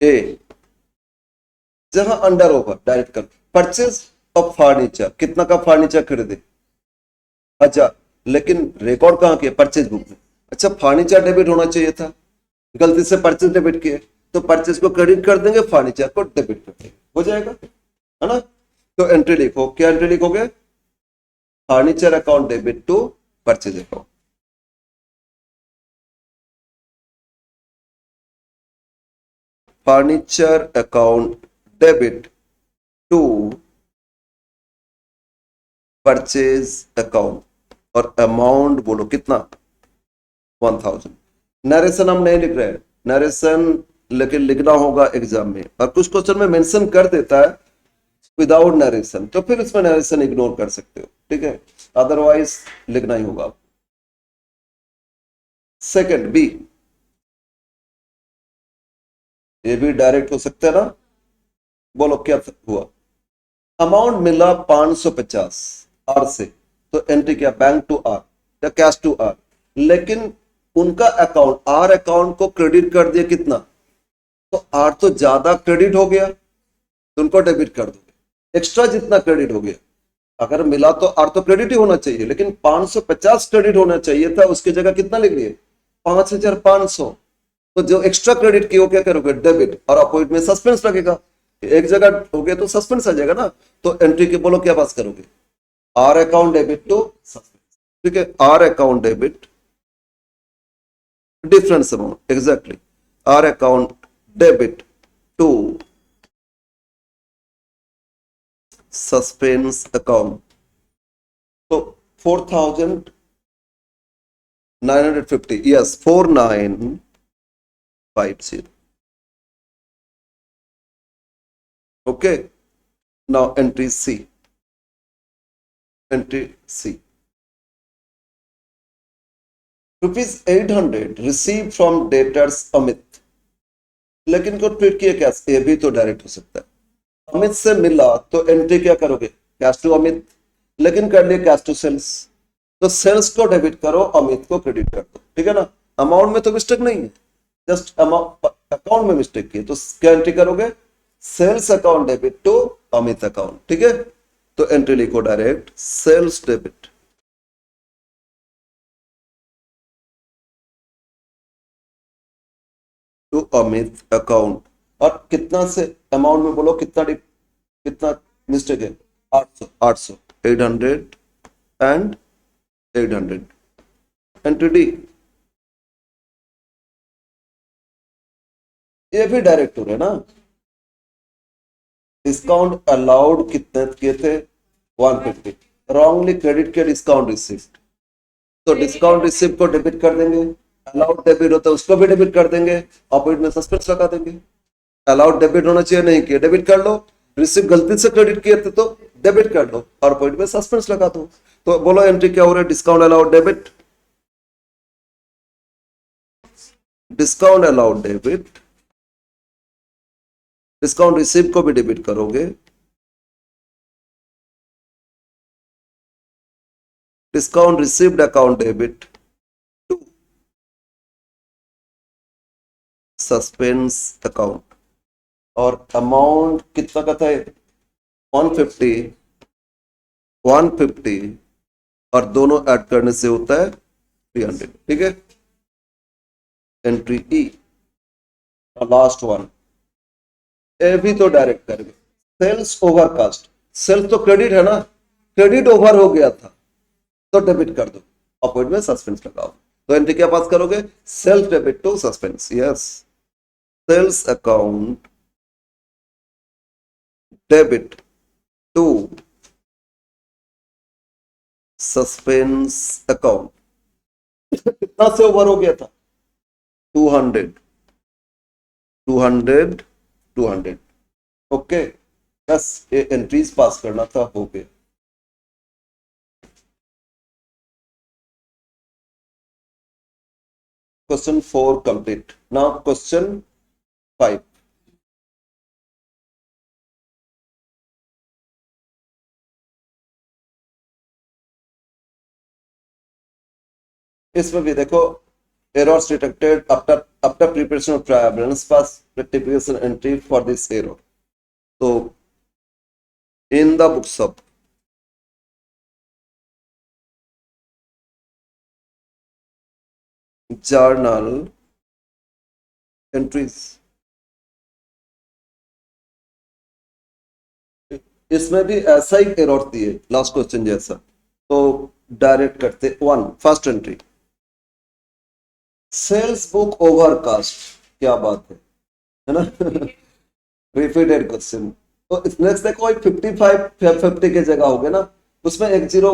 ए जहां अंडर ओवर डायरेक्ट कर, परचेज ऑफ फर्नीचर, कितना का फर्नीचर खरीदे, अच्छा, लेकिन रिकॉर्ड कहां किया परचेज बुक में, अच्छा फर्नीचर डेबिट होना चाहिए था, गलती से परचेज डेबिट किए, तो परचेज को क्रेडिट कर देंगे, फर्नीचर को डेबिट कर देंगे, हो जाएगा, है ना, तो एंट्री लिखो, क्या एंट्री लिखोगे, furniture account debit to purchase account, furniture account debit to purchase account, और अमाउंट बोलो कितना 1000, नरेशन हम नहीं लिख रहे हैं, नरेशन लेकिन लिखना होगा एग्जाम में, और कुछ क्वेश्चन में मेंशन कर देता है विदाउट नरेशन, तो फिर इसमें नरेशन इग्नोर कर सकते हो, ठीक है, अदरवाइज लिखना ही होगा। सेकंड बी, ये भी डायरेक्ट हो सकता है ना, बोलो क्या हुआ? अमाउंट मिला 550 आर से, तो एंट्री क्या, बैंक टू आर या कैश टू आर। लेकिन उनका अकाउंट, आर अकाउंट को क्रेडिट कर दिया कितना, तो आर तो ज्यादा क्रेडिट हो गया, तो उनको डेबिट कर दोगे। एक्स्ट्रा जितना क्रेडिट हो गया, अगर मिला तो आर तो क्रेडिट ही होना चाहिए, लेकिन 550 क्रेडिट होना चाहिए था, उसकी जगह कितना लिख लिए, 5500। तो जो एक्स्ट्रा क्रेडिट किया क्या करोगे, डेबिट, और अपोजिट में सस्पेंस लगेगा। एक जगह हो गया तो सस्पेंस आ जाएगा ना। तो एंट्री के बोलो क्या पास करोगे, R account debit to suspense. ठीक है, R account debit difference amount, exactly, R account debit to suspense account. तो 4950, yes 4950। Okay, now entry C, entry C, ₹800 receive from debtors Amit. लेकिन को ट्वीट किया क्या, ये भी तो डायरेक्ट हो सकता है। अमित से मिला तो एंट्री क्या करोगे, कैश टू अमित, लेकिन कर लिए कैश टू सेल्स, तो सेल्स को डेबिट करो, अमित को क्रेडिट कर दो। ठीक है ना, अमाउंट में तो मिस्टेक नहीं है, जस्ट अमाउंट अकाउंट में मिस्टेक की है। तो क्या एंट्री करोगे, sales account debit to Amit account. ठीक है, तो एंट्री लिखो direct, sales debit to Amit account. और कितना से अमाउंट में बोलो, कितना मिस्टेक है, 800, 800, 800 एंड 800। एंट्री डी, ये भी डायरेक्ट हो रहा है ना। डिस्काउंट अलाउड कितने किए थे, 150, रॉन्गली क्रेडिट किया डिस्काउंट रिसिप्ट, तो डिस्काउंट रिसिप्ट को डेबिट कर देंगे। अलाउड डेबिट होता है उसको भी डेबिट कर देंगे, ऑपोजिट में सस्पेंस लगा देंगे। अलाउड डेबिट होना चाहिए, नहीं किया डेबिट कर लो। रिसिप्ट गलती से क्रेडिट किए थे तो डेबिट कर लो, और पॉइंट में सस्पेंस लगा दो। तो बोलो एंट्री क्या हो रहा है, discount allowed debit, discount allowed debit, discount receipt को भी डेबिट करोगे, discount received account debit to suspense account. और अमाउंट कितना का था, 150, 150, और दोनों ऐड करने से होता है 300। ठीक है, एंट्री ई, लास्ट वन, ये भी तो डायरेक्ट करेंगे। सेल्स ओवर कास्ट, सेल्स तो क्रेडिट है ना, क्रेडिट ओवर हो गया था, तो डेबिट कर दो, अपोजिट में सस्पेंस लगाओ। तो एंट्री क्या पास करोगे, sales debit to suspense, yes, sales account debit to suspense account. कितना से ओवर हो गया था, 200, 200, 200। ओके, बस ये एंट्रीज पास करना था, हो गया। Question 4 complete. Now question 5। इसमें भी देखो, errors detected after preparation of trial balance pass rectification entry for this error. So in the books of journal entries, इसमें भी ऐसा ही एरर दिए लास्ट क्वेश्चन जैसा। तो डायरेक्ट करते, one first entry, sales book overcast, क्या बात है ना। Repeated question. तो नेक्स्ट देखो, 5550 की जगह हो गया ना, उसमें एक जीरो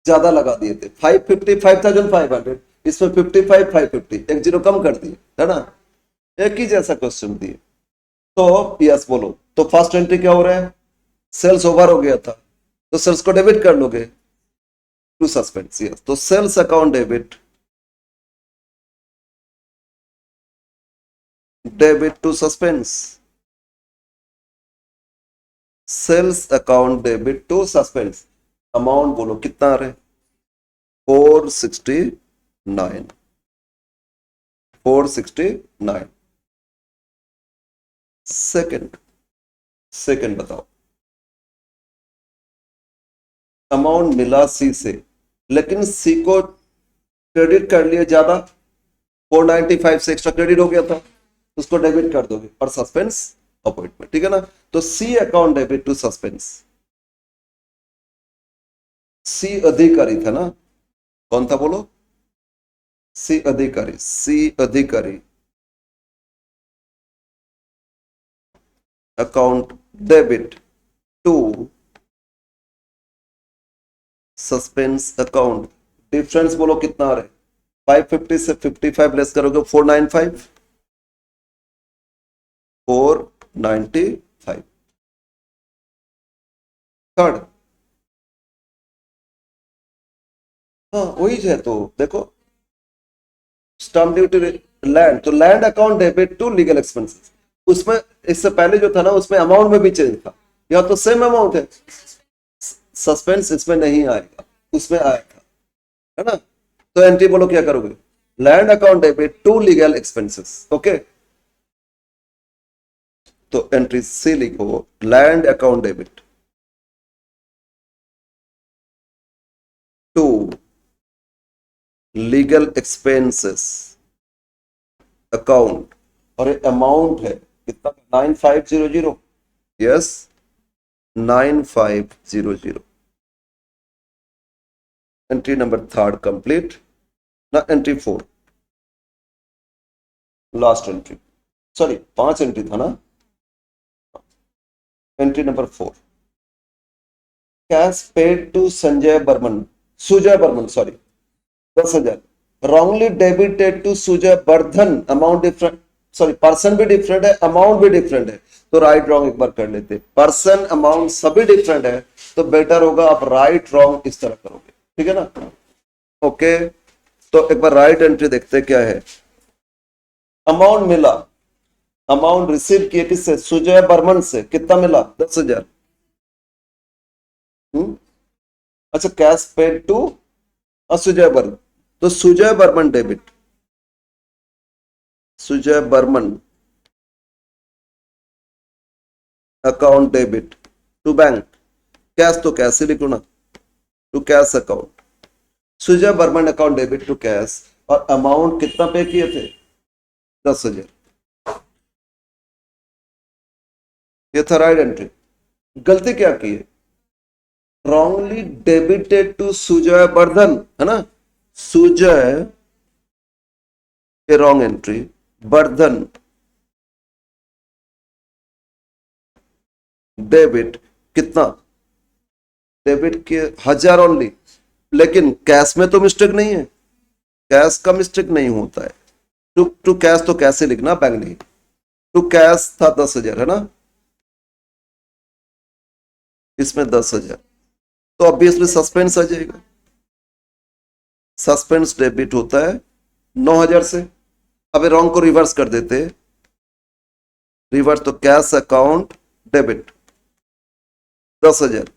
ज्यादा लगा दिए थे, 555,500, इसमें 55,550, एक जीरो कम कर दिए, है ना। एक ही जैसा क्वेश्चन दिए। तो यस बोलो, तो फर्स्ट एंट्री क्या हो रहा है, सेल्स ओवर हो गया था, तो सेल्स को डेबिट कर लोगे टू सस्पेंस, यस, तो sales account debit, debit to suspense. Sales account debit to suspense, amount बोलो कितना आ रहा है, 469, 469। सेकंड, सेकंड बताओ, अमाउंट मिला सी से, लेकिन सी को क्रेडिट कर लिए ज्यादा, 495 से एक्स्ट्रा क्रेडिट हो गया था, उसको डेबिट कर दोगे, और सस्पेंस अपॉइंटमेंट, ठीक है ना। तो C account debit to suspense, C अधिकारी था ना, कौन था बोलो, सी Adhikari, C Adhikari account debit to suspense account, difference बोलो कितना आ रहा है, 550 से 55 लेस करोगे 495, 495। थर्ड, हाँ वही है, तो देखो स्टाम्प ड्यूटी, लैंड, तो land account debit to legal expenses, उसमें इससे पहले जो था ना उसमें अमाउंट में भी चेंज था, या तो सेम अमाउंट है, सस्पेंस इसमें नहीं आएगा, उसमें आया था, है ना। तो एंट्री बोलो क्या करोगे, land account debit to legal expenses, okay. तो एंट्री सी लिखो, land account debit to legal expenses account, और अमाउंट है कितना, 9500, yes 9500। Entry number third complete ना, entry four, last entry, sorry 5 entry था ना, entry number 4, cash paid to Sanjay Barman, Sujay Barman sorry, 10,000, wrongly debited to Sujay Vardhan, amount different, sorry person भी different है, amount भी different है, तो राइट रॉन्ग एक बार कर लेते, पर्सन अमाउंट सभी डिफरेंट है, तो बेटर होगा आप राइट रॉन्ग इस तरह करोगे, ठीक है ना, ओके। तो एक बार राइट एंट्री देखते क्या है, अमाउंट मिला, अमाउंट रिसीव किए किससे, सुजय बर्मन से, कितना मिला 10,000, अच्छा cash paid to Sujay Burman, तो Sujay Burman debit, Sujay Burman account debit to bank, cash तो कैश ही लिखो ना, to cash account, Sujay Burman account debit to cash, और अमाउंट कितना पे किए थे, 10,000, ये था राइट एंट्री। गलती क्या की है, wrongly debited to Sujay Vardhan, है ना, सुजय, ये रॉन्ग एंट्री, वर्धन डेबिट कितना, डेबिट के 1,000 ओनली, लेकिन कैश में तो मिस्टेक नहीं है, कैश का मिस्टेक नहीं होता है, टू टू कैश तो कैसे लिखना, बैंक नहीं, टू कैश था 10,000, है ना, इसमें 10,000, तो ऑब्वियसली सस्पेंस आ जाएगा, सस्पेंस डेबिट होता है 9,000 से, अब रॉन्ग को रिवर्स कर देते, रिवर्स, तो cash account debit 10,000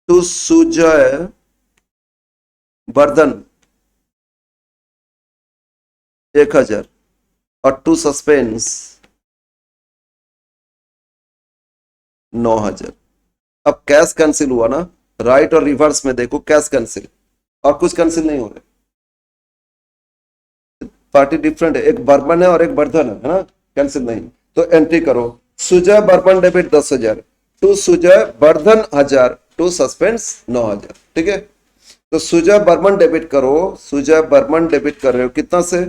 to Sujay Vardhan 1,000, और टू सस्पेंस 9,000। अब कैश कैंसिल हुआ ना, राइट और रिवर्स में देखो कैश कैंसिल, और कुछ कैंसिल नहीं हो रहा, पार्टी डिफरेंट है, एक बर्मन है और एक वर्धन है ना, कैंसिल नहीं, तो एंट्री करो, Sujay Burman debit 10,000 to Sujay Vardhan 1,000 to suspense 9,000, ठीक है। तो सुजय बर्मन डेबिट करो, सुजय बर्मन डेबिट कर रहे हो कितना से,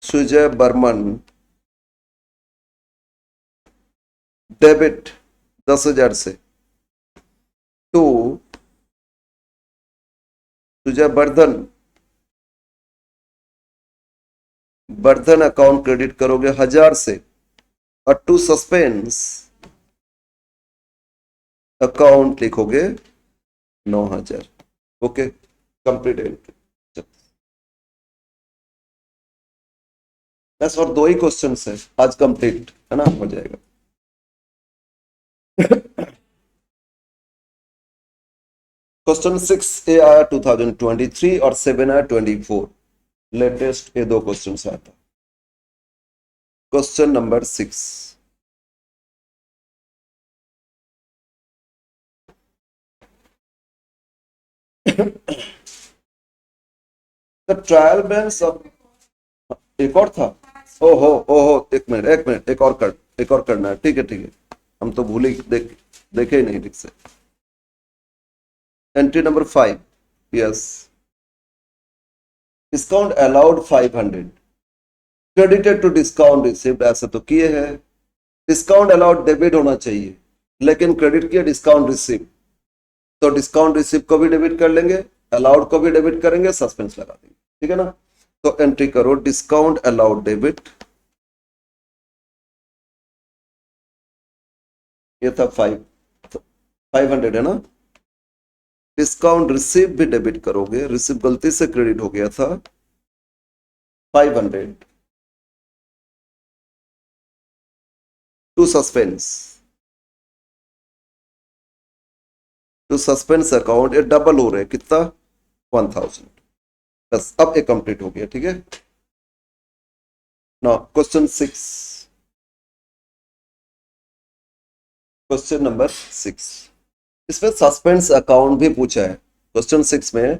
सुजय बर्मन डेबिट 10,000 से to Sujay Vardhan, Vardhan account credit करोगे 1,000 से, और टू सस्पेंस अकाउंट लिखोगे 9,000, ओके कंप्लीट एंट्री, बस और 2 ही क्वेश्चन है आज कंप्लीट, है ना, हो जाएगा। क्वेश्चन 6 ए आया 2023 और 7 आया 24। लेटेस्ट ये दो क्वेश्चन आया था। Question number 6, the trial balance of, एक और था, ओहो ओहो, एक मिनट एक मिनट, एक और करना है, ठीक है ठीक है, हम तो भूल ही देखे ही नहीं ठीक से। Entry number 5, yes, discount allowed 500, credited to discount received, ऐसा तो किए हैं। डिस्काउंट अलाउड डेबिट होना चाहिए, लेकिन क्रेडिट किया डिस्काउंट रिसिव, तो डिस्काउंट रिसिव को भी डेबिट कर लेंगे, अलाउड को भी डेबिट करेंगे, सस्पेंस लगा देंगे, ठीक है ना। तो एंट्री करो डिस्काउंट अलाउड डेबिट, ये था 500 है ना। डिस्काउंट रिसिव भी डेबिट करोगे, रिसिव गलती से क्रेडिट हो गया था 500 टू सस्पेंस अकाउंट, ये डबल हो रहा है, कितना, 1000, बस अब ये कंप्लीट हो गया, ठीक है। नाउ क्वेश्चन 6, क्वेश्चन नंबर 6, इसमें सस्पेंस अकाउंट भी पूछा है। क्वेश्चन 6 में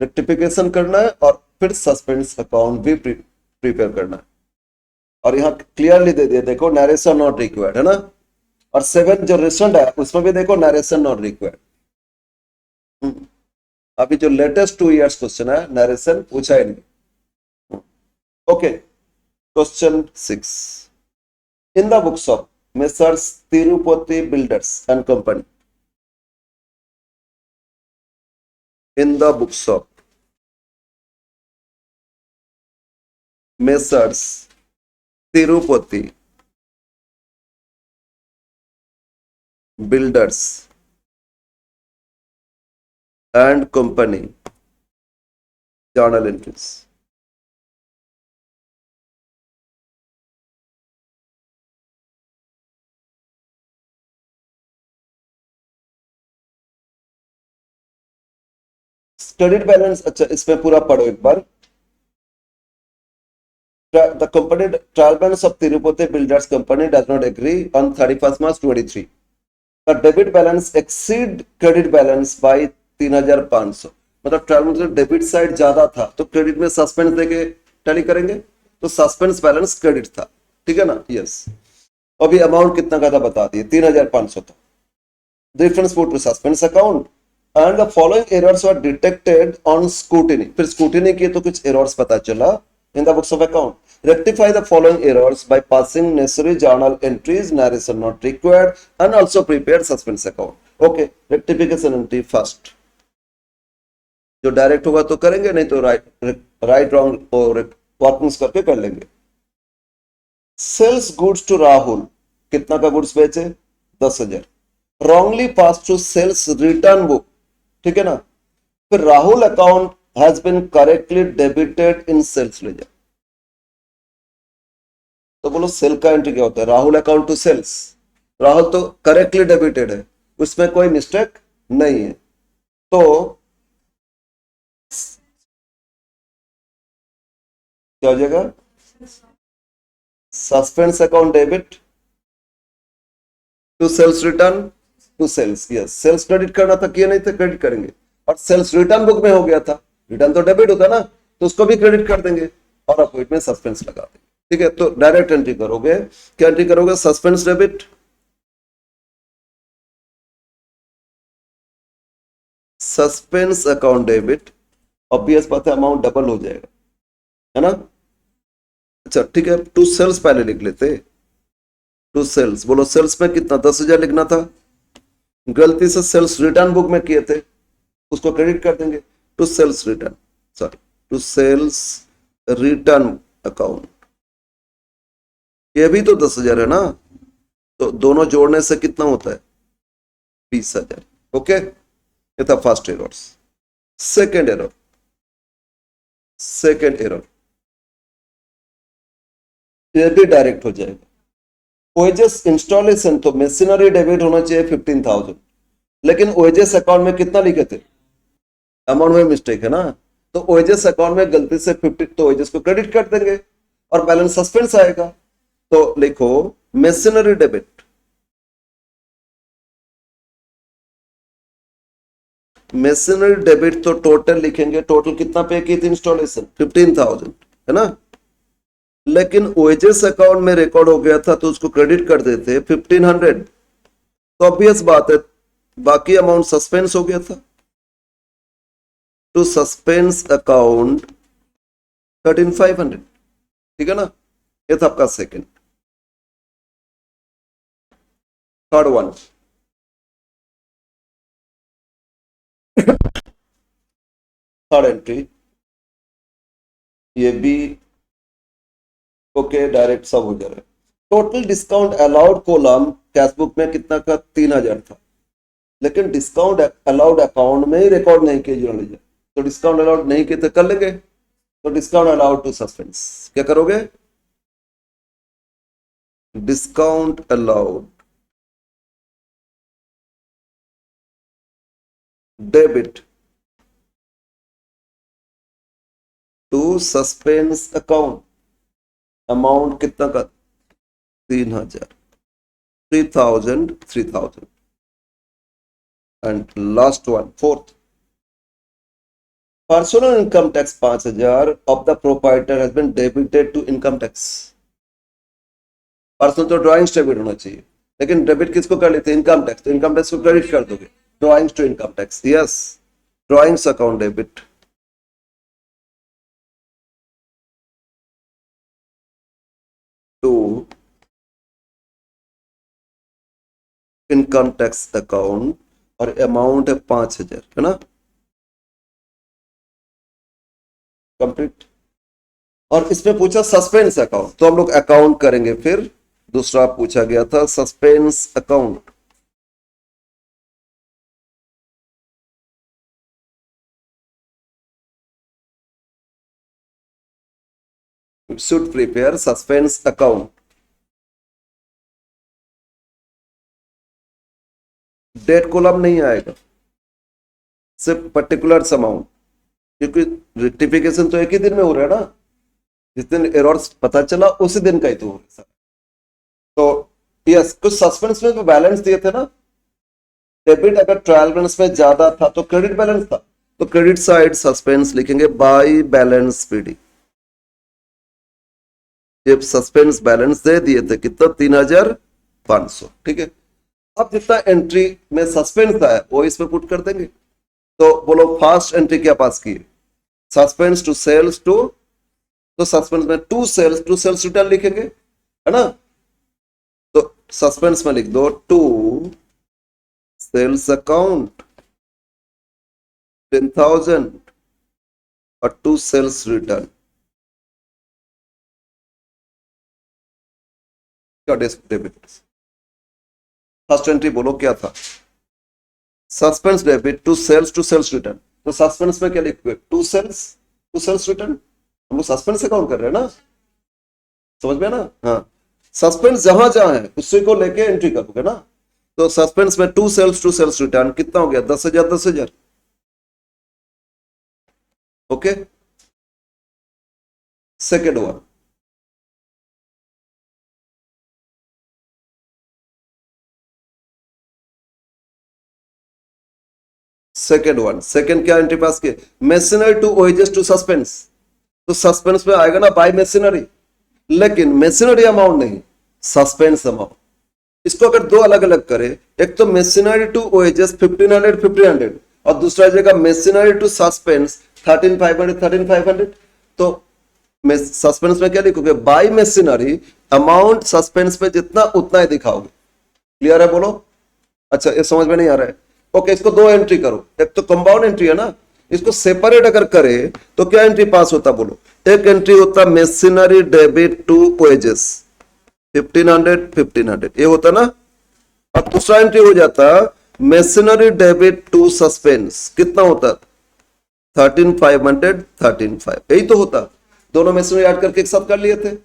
रेक्टिफिकेशन करना है और फिर सस्पेंस अकाउंट भी प्रिपेयर करना है, और यहाँ क्लियरली दे दिया, देखो नरेशन नॉट रिक्वायर्ड है ना। और 7 जो रिसेंट है उसमें भी देखो नरेशन नॉट रिक्वायर्ड। अभी जो लेटेस्ट 2 इयर्स क्वेश्चन है नरेशन पूछा ही नहीं। Okay, question 6, in the books of messrs Tirupati builders and company, in the books of messrs Tirupati builders and company journal entries, credit balance, अच्छा इसमें पूरा पढ़ो एक बार। The company trial balance of Tirupati Builders Company does not agree on 31st March 23. The debit balance exceed credit balance by 3500, मतलब trial में debit side ज्यादा था तो क्रेडिट में सस्पेंस देके टैली करेंगे, तो सस्पेंस बैलेंस क्रेडिट था, ठीक है ना, यस। अभी अमाउंट कितना का था बता दिए, 3500 था। Difference moved to suspense account and the following errors were detected on scrutiny, फिर स्क्रूटिनी किए तो कुछ एरर्स पता चला in the books of account. Rectify the following errors by passing necessary journal entries, narration not required, and also prepare suspense account. Okay, rectification entry first. जो direct होगा तो करेंगे, नहीं तो राइट रॉन्ग और वर्किंग्स करके कर लेंगे। सेल्स गुड्स टू राहुल, कितना का गुड्स बेचे, 10,000, wrongly pass to sales return book, ठीक है ना। फिर Rahul account has been correctly debited in sales ledger, तो बोलो सेल का एंट्री क्या होता है, Rahul account to sales, Rahul तो करेक्टली डेबिटेड है, उसमें कोई मिस्टेक नहीं है, तो क्या हो जाएगा, suspense account debit to sales return to sales, yes, sales credit करना था, किया नहीं था, क्रेडिट करेंगे। और सेल्स रिटर्न बुक में हो गया था, रिटर्न तो डेबिट होता ना, तो उसको भी क्रेडिट कर देंगे और अपोइंट में सस्पेंस लगा देंगे, ठीक है। तो डायरेक्ट एंट्री करोगे, क्या एंट्री करोगे, suspense debit, suspense account debit, obvious बात है अमाउंट डबल हो जाएगा, है ना। अच्छा ठीक है, टू सेल्स पहले लिख लेते, टू सेल्स, बोलो सेल्स में कितना, 10,000 लिखना था, गलती से सेल्स रिटर्न बुक में किए थे, उसको क्रेडिट कर देंगे, to sales return, sorry to sales return account, ये भी तो 10,000 है ना, तो दोनों जोड़ने से कितना होता है, 20,000, ओके। ये था first error. Second error, second error, ये भी डायरेक्ट हो जाएगा, ओएजेस इंस्टॉलेशन तो मशीनरी डेबिट होना चाहिए 15,000, लेकिन ओएजेस अकाउंट में कितना लिखे थे, अमाउंट में मिस्टेक है ना, तो ओएजेस अकाउंट में गलती से 50, तो ओएजेस को क्रेडिट कर देंगे और बैलेंस सस्पेंस आएगा। तो लिखो मशीनरी डेबिट, मशीनरी डेबिट तो टोटल लिखेंगे, टोटल कितना पे की थी इंस्टॉलेशन 15,000 है ना, लेकिन ओएजेस अकाउंट में रिकॉर्ड हो गया था तो उसको क्रेडिट कर देते 1500, तो ऑब्वियस बात है बाकी अमाउंट सस्पेंस हो गया था। टू सस्पेंस अकाउंट 13,500, ठीक है ना, ये था आपका second. Third one, third entry, ये भी ओके डायरेक्ट सब हो जा रहा है। Total discount allowed column cashbook में कितना का 3,000 था, लेकिन डिस्काउंट अलाउड अकाउंट में ही रिकॉर्ड नहीं किया जर्नल लेजर, तो डिस्काउंट अलाउड नहीं किए तो कर लेंगे, तो डिस्काउंट अलाउड टू सस्पेंस क्या करोगे, discount allowed debit to suspense account, amount कितना का 3,000, 3,000 and last one fourth, personal income tax 5,000 off the proprietor has been debited to income tax. Personal तो ड्राइंग्स डेबिट होना चाहिए, लेकिन डेबिट किसको कर लेते हैं, इनकम टैक्स, तो इनकम टैक्स को क्रेडिट कर दोगे, drawings to income tax, yes drawings account debit to income tax account और अमाउंट है 5,000 है ना, कंप्लीट। और इसमें पूछा सस्पेंस अकाउंट, तो हम लोग अकाउंट करेंगे, फिर दूसरा पूछा गया था suspense account, should prepare suspense account, date column नहीं आएगा, सिर्फ पर्टिकुलर अमाउंट, क्योंकि रेक्टिफिकेशन तो एक ही दिन में हो रहा है ना, जिस दिन एरर्स पता चला उसी दिन का ही तो हो रहा है। तो यस, कुछ सस्पेंस में तो बैलेंस दिए थे ना, डेबिट अगर ट्रायल बैलेंस में ज्यादा था तो क्रेडिट बैलेंस था, तो क्रेडिट साइड सस्पेंस लिखेंगे बाय बैलेंस पीडी, ये सस्पेंस बैलेंस दे दिए थे कितना 3,500, ठीक है। अब जितना एंट्री में सस्पेंस है वो इसमें पुट कर देंगे, तो बोलो फर्स्ट एंट्री क्या पास की, सस्पेंस टू सेल्स टू, तो सस्पेंस में टू सेल्स रिटर्न लिखेंगे है ना, तो सस्पेंस में लिख दो टू सेल्स अकाउंट 10,000 और टू सेल्स रिटर्न का डेबिट। फर्स्ट एंट्री बोलो क्या था, suspense debit to sales return, तो सस्पेंस में क्या लिखोगे टू सेल्स रिटर्न, हम लोग सस्पेंस अकाउंट कर रहे हैं ना, समझ में ना, हाँ सस्पेंस जहां जहां है उसी को लेके एंट्री करोगे ना, तो सस्पेंस में टू सेल्स रिटर्न कितना हो गया 10,000, ओके। सेकेंड वन, सेकेंड क्या एंट्री पास किए, मशीनरी टू ओएजेस टू सस्पेंस, तो सस्पेंस में आएगा ना बाय मशीनरी, लेकिन मशीनरी अमाउंट नहीं, सस्पेंस अमाउंट। इसको अगर दो अलग अलग करें, एक तो मशीनरी टू ओएजेस 1,500 और दूसरा जगह मशीनरी टू सस्पेंस 13,500, तो सस्पेंस में क्या लिखोगे बाय मशीनरी, अमाउंट सस्पेंस में जितना उतना ही दिखाओगे, क्लियर है बोलो, अच्छा ये समझ में नहीं आ रहा है, ओके इसको दो एंट्री करो, एक तो कंपाउंड एंट्री है ना, इसको सेपरेट अगर करे तो क्या एंट्री पास होता बोलो, एक एंट्री होता मशीनरी डेबिट टू वेजेस 1,500 ये होता ना, और दूसरा एंट्री हो जाता मशीनरी डेबिट टू सस्पेंस, कितना होता 13,500 13,500, यही तो होता, दोनों मशीनरी ऐड करके एक साथ कर लिए थे,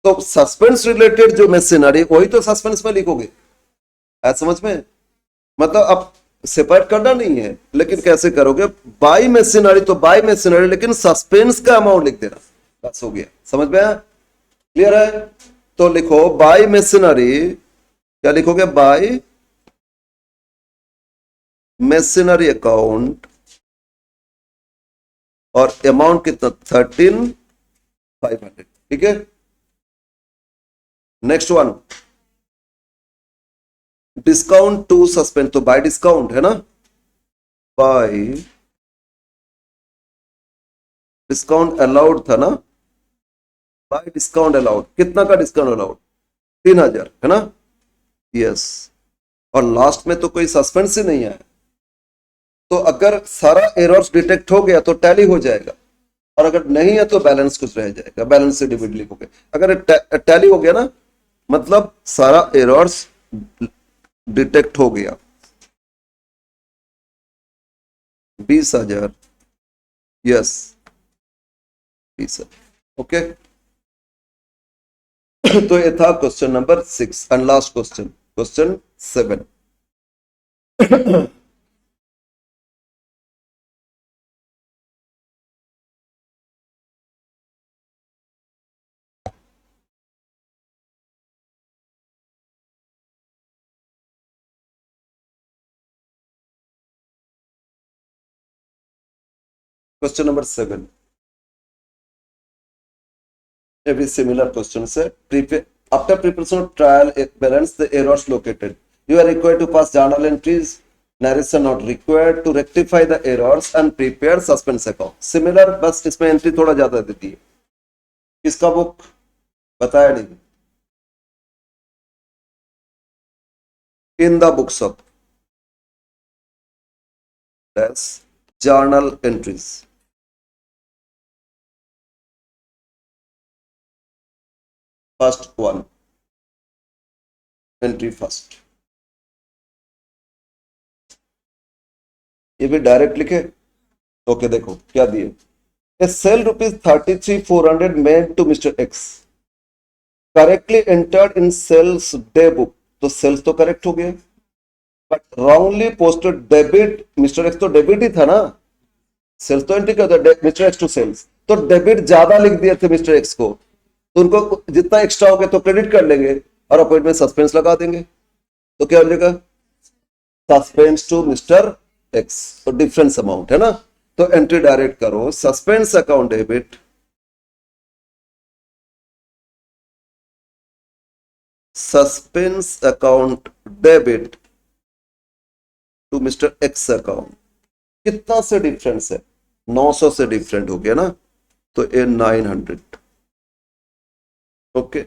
तो सस्पेंस रिलेटेड जो मशीनरी वही तो सस्पेंस में लिखोगे, आज समझ में, मतलब अब सेपरेट करना नहीं है, लेकिन कैसे करोगे, बाई मशीनरी तो बाई मशीनरी, लेकिन सस्पेंस का अमाउंट लिख देना, बस हो गया, समझ में आया, क्लियर है। तो लिखो बाई मशीनरी, क्या लिखोगे, बाई मशीनरी अकाउंट, और अमाउंट कितना, 13,500, ठीक है। Next one, discount to suspend, तो बाय डिस्काउंट है ना, बाय डिस्काउंट अलाउड था ना, बाय डिस्काउंट अलाउड, कितना का डिस्काउंट अलाउड, 3,000 है ना, यस। और लास्ट में तो कोई सस्पेंस ही नहीं है, तो अगर सारा एरर्स डिटेक्ट हो गया तो टैली हो जाएगा, और अगर नहीं है तो बैलेंस कुछ रह जाएगा, बैलेंस से डिविड लिखोगे। अगर टैली हो गया ना, मतलब सारा एरर्स डिटेक्ट हो गया, 20,000, यस 20,000, ओके। तो ये था question number 6 and last question, question 7। Question number 7, a very similar question, sir. After preparation of trial balance, the errors located, you are required to pass journal entries, narration not required, to rectify the errors and prepare suspense account. Similar, बस इसमें entry थोड़ा ज्यादा देती है। किसका book बताया नहीं, in the books of that's journal entries, first one, entry first, ये भी डायरेक्ट लिखे, ओके। देखो क्या दिए, a sale ₹33,400 made to Mr. X, correctly entered in sales day book, तो सेल्स तो करेक्ट हो गया, but wrongly posted debit, mister X तो डेबिट ही था ना, सेल्स तो एंट्री क्या था, मिस्टर एक्स टू सेल्स, तो डेबिट ज्यादा लिख दिए थे मिस्टर एक्स को, तो उनको जितना एक्स्ट्रा हो गया तो क्रेडिट कर लेंगे और अपॉइंट में सस्पेंस लगा देंगे, तो क्या हो जाएगा, सस्पेंस टू मिस्टर एक्स, तो डिफरेंस अमाउंट है ना, तो एंट्री डायरेक्ट करो, suspense account debit, suspense account debit to mister X account, कितना से डिफरेंस है, 900 से डिफरेंट हो गया ना, तो ए 900, okay.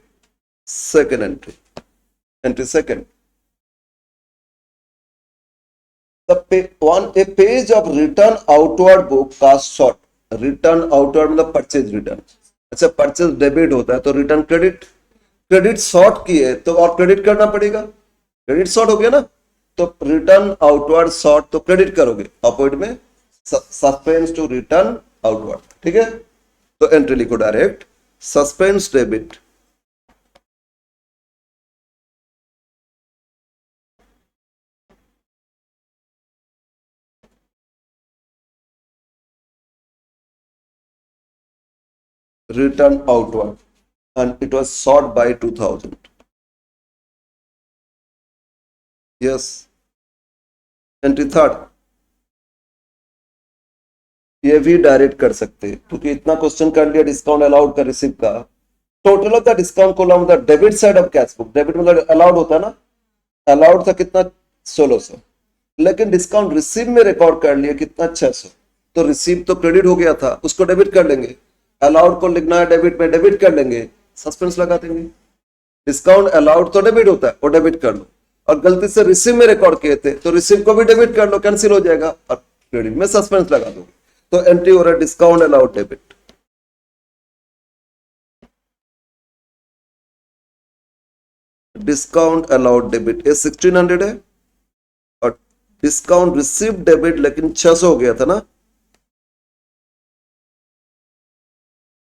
Second entry, entry second, a page of return outward book cost short, return outward मतलब परचेज रिटर्न, अच्छा परचेज डेबिट होता है तो रिटर्न क्रेडिट, क्रेडिट शॉर्ट किए तो और क्रेडिट करना पड़ेगा, क्रेडिट शॉर्ट हो गया ना, तो रिटर्न आउटवर्ड शॉर्ट तो क्रेडिट करोगे, अपवर्ड में सस्पेंस टू रिटर्न आउटवर्ड, ठीक है। तो एंट्री लिखो direct, suspense debit return outward and it was short by 2,000, yes। Entry third, ये भी डायरेक्ट कर सकते हैं क्योंकि इतना क्वेश्चन कर लिया डिस्काउंट अलाउड का रिसीव का, total of the discount column the debit side of cash book, debit मतलब अलाउड होता है ना, अलाउड था कितना 1600, लेकिन डिस्काउंट रिसीव में रिकॉर्ड कर लिया कितना 600, तो रिसीव तो क्रेडिट हो गया था उसको डेबिट कर लेंगे, अलाउड को लिखना है डेबिट में, डेबिट कर लेंगे, सस्पेंस लगा देंगे, डिस्काउंट अलाउड तो डेबिट होता है वो डेबिट कर लो, और गलती से रिसीव में रिकॉर्ड किए थे तो रिसीव को भी डेबिट कर लो, कैंसिल हो जाएगा, और क्रेडिट में सस्पेंस लगा दोगे, तो एंट्री हो रहा है discount allowed debit, discount allowed debit ये 1600 है, और डिस्काउंट रिसीव डेबिट लेकिन 600 हो गया था ना,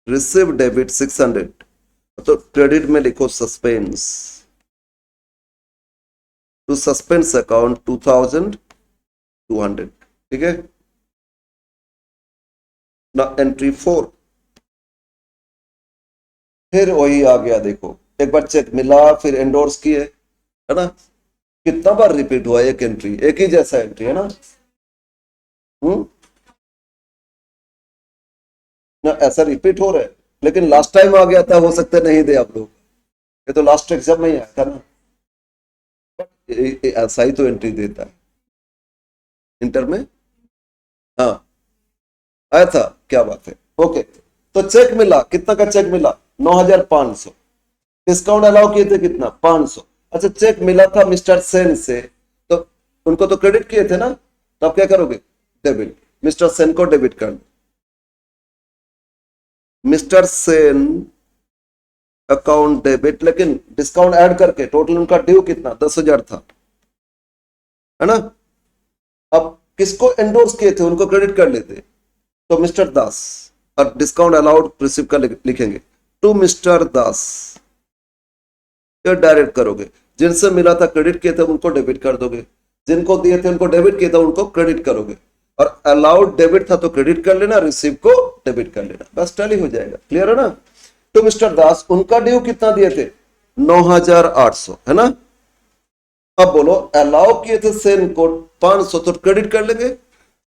रिसीव डेबिट 600, तो क्रेडिट में लिखो सस्पेंस, टू सस्पेंस अकाउंट 2200, ठीक है ना। एंट्री 4, फिर वही आ गया, देखो एक बार चेक मिला, फिर एंडोर्स किए, है ना। कितना बार रिपीट हुआ एक एंट्री, एक ही जैसा एंट्री है ना। हम्म ना, ऐसा रिपीट हो रहा है, लेकिन लास्ट टाइम आ गया था, हो सकता है नहीं दे आप लोग, ये तो लास्ट एग्जाम में ही आया था ना। ऐसा ही तो एंट्री देता है इंटर में। हाँ आया था, क्या बात है। ओके, तो चेक मिला, कितना का चेक मिला, 9500। डिस्काउंट अलाउ किए थे कितना, 500। अच्छा, चेक मिला था मिस्टर सेन से, तो उनको तो क्रेडिट किए थे ना, तो आप क्या करोगे, डेबिट। मिस्टर सेन को डेबिट कर दो। मिस्टर सेन अकाउंट डेबिट, लेकिन डिस्काउंट ऐड करके टोटल उनका ड्यू कितना, 10,000 था, है ना। अब किसको एंडोर्स किए थे उनको क्रेडिट कर लेते, तो मिस्टर दास, और डिस्काउंट अलाउड रिसीव का लिखेंगे टू मिस्टर दास, ये डायरेक्ट करोगे। जिनसे मिला था क्रेडिट किए थे उनको डेबिट कर दोगे, जिनको दिए थे उनको डेबिट किए थे उनको क्रेडिट करोगे, और अलाउड डेबिट था तो क्रेडिट कर लेना, रिसीव को डेबिट कर लेना, बस टैली हो जाएगा। क्लियर है ना। तो मिस्टर दास, उनका ड्यू कितना दिए थे, 9800, है ना। अब बोलो, अलाउ किए थे सेन को 500, तो क्रेडिट कर लेंगे।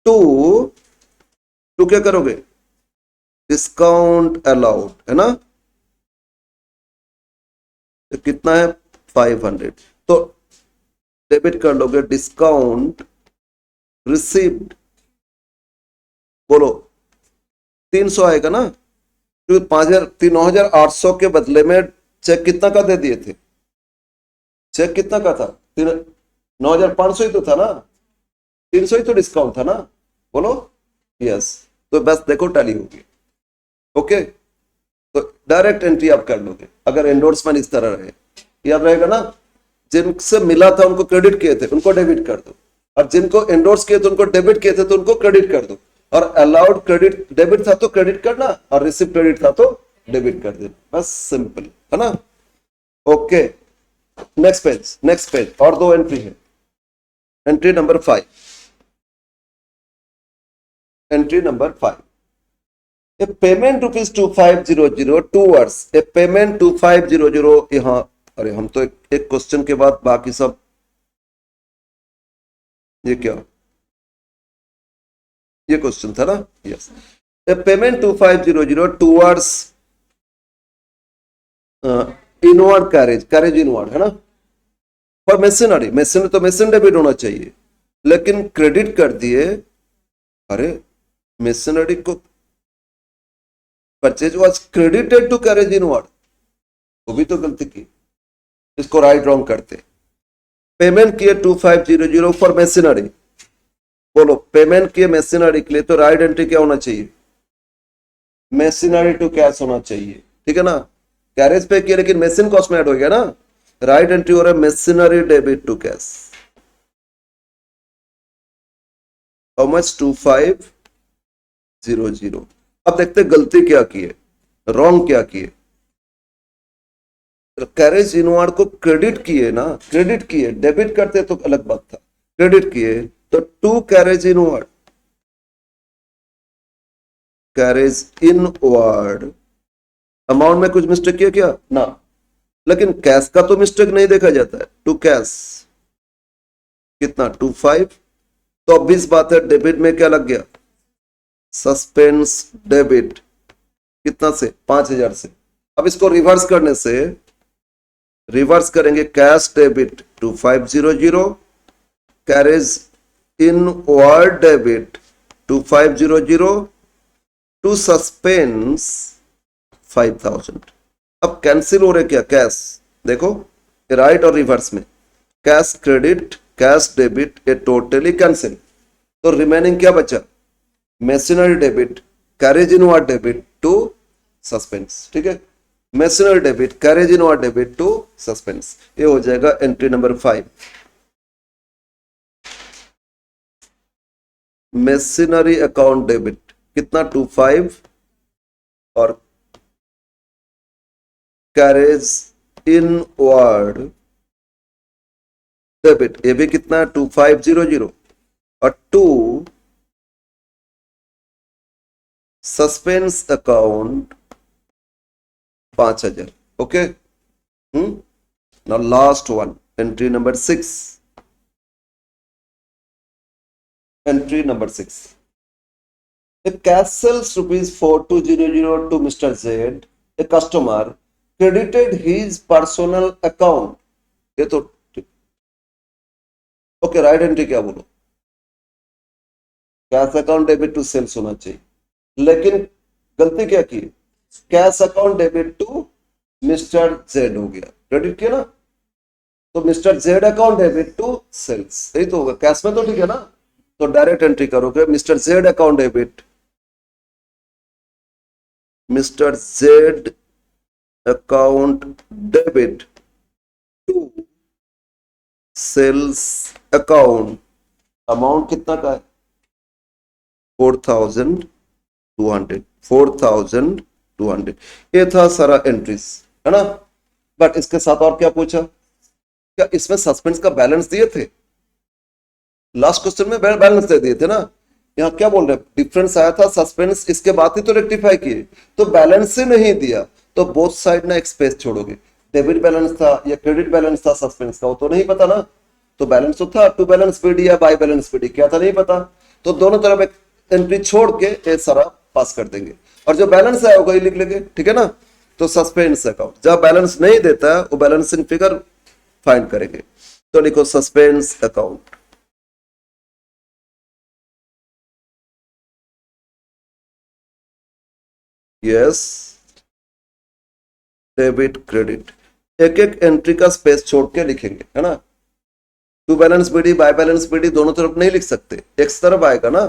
टू टू क्या करोगे, डिस्काउंट अलाउड, है ना। तो कितना है, 500, तो डेबिट कर लोगे, डिस्काउंट रिसीव्ड, बोलो 300 आएगा ना, क्योंकि 9,800 के बदले में चेक कितना का दे दिए थे, चेक कितना का था, 9,500 ही तो था ना, 300 ही तो डिस्काउंट था ना, बोलो यस। तो बस देखो टैली होगी। ओके, तो डायरेक्ट एंट्री आप कर लोगे अगर एंडोर्समेंट इस तरह रहे, याद रहेगा ना। जिनसे मिला था उनको क्रेडिट किए थे उनको डेबिट कर दो, और जिनको एंडोर्स किए थे उनको डेबिट किए थे तो उनको क्रेडिट कर दो, और अलाउड क्रेडिट डेबिट था तो क्रेडिट करना, और रिसिव क्रेडिट था तो डेबिट कर देना, बस सिंपल, है ना। Okay, next page, next page, और दो एंट्री है। एंट्री नंबर 5, एंट्री नंबर 5, ए पेमेंट रुपीज 2500 टूवर्ड्स, ए पेमेंट 2500 यहाँ। अरे हम तो एक क्वेश्चन के बाद बाकी सब, ये क्या, ये क्वेश्चन था ना, yes. A payment 2500 towards inward carriage, carriage inward, है ना। पर मशीनरी, मशीन तो मशीन डेबिट होना चाहिए, लेकिन क्रेडिट कर दिए। अरे, मशीनरी को purchase was credited to carriage inward, वो भी तो गलती की, इसको राइट रॉन्ग करते। पेमेंट किए 2500 फॉर मशीनरी, बोलो पेमेंट किए मशीनरी के लिए, तो राइट एंट्री क्या होना चाहिए, मशीनरी टू कैश होना चाहिए, ठीक है ना। कैरेज पे किया लेकिन मशीन कॉस्ट में ऐड हो गया ना, राइट एंट्री हो रहा है machinery debit to cash. How much, 2500। अब देखते गलती क्या की है, रॉन्ग क्या किए। कैरेज इनवर्ड को क्रेडिट किए ना, क्रेडिट किए, डेबिट करते तो अलग बात था, क्रेडिट किए तो to carriage inward, carriage inward amount में कुछ मिस्टेक किया क्या ना, लेकिन कैश का तो मिस्टेक नहीं देखा जाता है। टू कैश कितना, 25, तो अब 20 बात है, डेबिट में क्या लग गया, सस्पेंस डेबिट, कितना से, 5,000 से। अब इसको रिवर्स करने से, रिवर्स करेंगे, cash debit 2500, carriage inward debit 2500 to suspense 5,000। अब कैंसिल हो रहे क्या, कैश, देखो राइट और रिवर्स में, कैश क्रेडिट, कैश डेबिट, ये टोटली कैंसिल, तो रिमेनिंग क्या बचा, machinery debit, carriage inward debit to suspense, ठीक है। Machinery debit, carriage inward debit to suspense, ये हो जाएगा entry number 5। Machinery account debit कितना, 25, और कैरेज इनवर्ड डेबिट, ये भी कितना है 2500, और 2 suspense account 5000. Okay. Now last one, entry number 6. Entry number 6. If cash sells rupees 4200 to Mr. Z, a customer credited his personal account. ये तो okay, right entry क्या बोलो, cash account debit to sales होना चाहिए, लेकिन गलती क्या की, cash account debit to mister Z हो गया, क्रेडिट किया ना, तो mister Z account debit to sales, यही तो होगा, कैश में तो ठीक है ना, तो डायरेक्ट एंट्री करोगे, mister Z account debit, mister Z account debit to sales account, amount कितना का है 4200, 4200. ये था सारा एंट्रीज, है ना. बट इसके साथ और क्या पूछा, क्या इसमें सस्पेंस का बैलेंस दिए थे, लास्ट क्वेश्चन में बैलेंस दे दिए थे ना, यहाँ क्या बोल रहे हैं, डिफरेंस आया था सस्पेंस, इसके बाद ही तो रेक्टिफाई किए, तो बैलेंस से नहीं दिया, तो बोथ साइड ना एक स्पेस छोड़ोगे, डेबिट बैलेंस था या क्रेडिट बैलेंस था सस्पेंस का, वो तो नहीं पता ना, तो बैलेंस तो था, टू बैलेंस पीडी या बाय बैलेंस पीडी, क्या था नहीं पता, तो दोनों तरफ एक एंट्री छोड़ के ये सारा पास कर देंगे, और जो बैलेंस आया होगा ये लिख लेंगे, ठीक है ना. तो सस्पेंस अकाउंट जब बैलेंस नहीं देता है वो बैलेंसिंग फिगर फाइंड करेंगे, तो लिखो suspense account. Yes, debit credit, एक एक एंट्री का स्पेस छोड़ के लिखेंगे, है ना. To balance BD by balance BD दोनों तरफ नहीं लिख सकते, एक तरफ आएगा ना,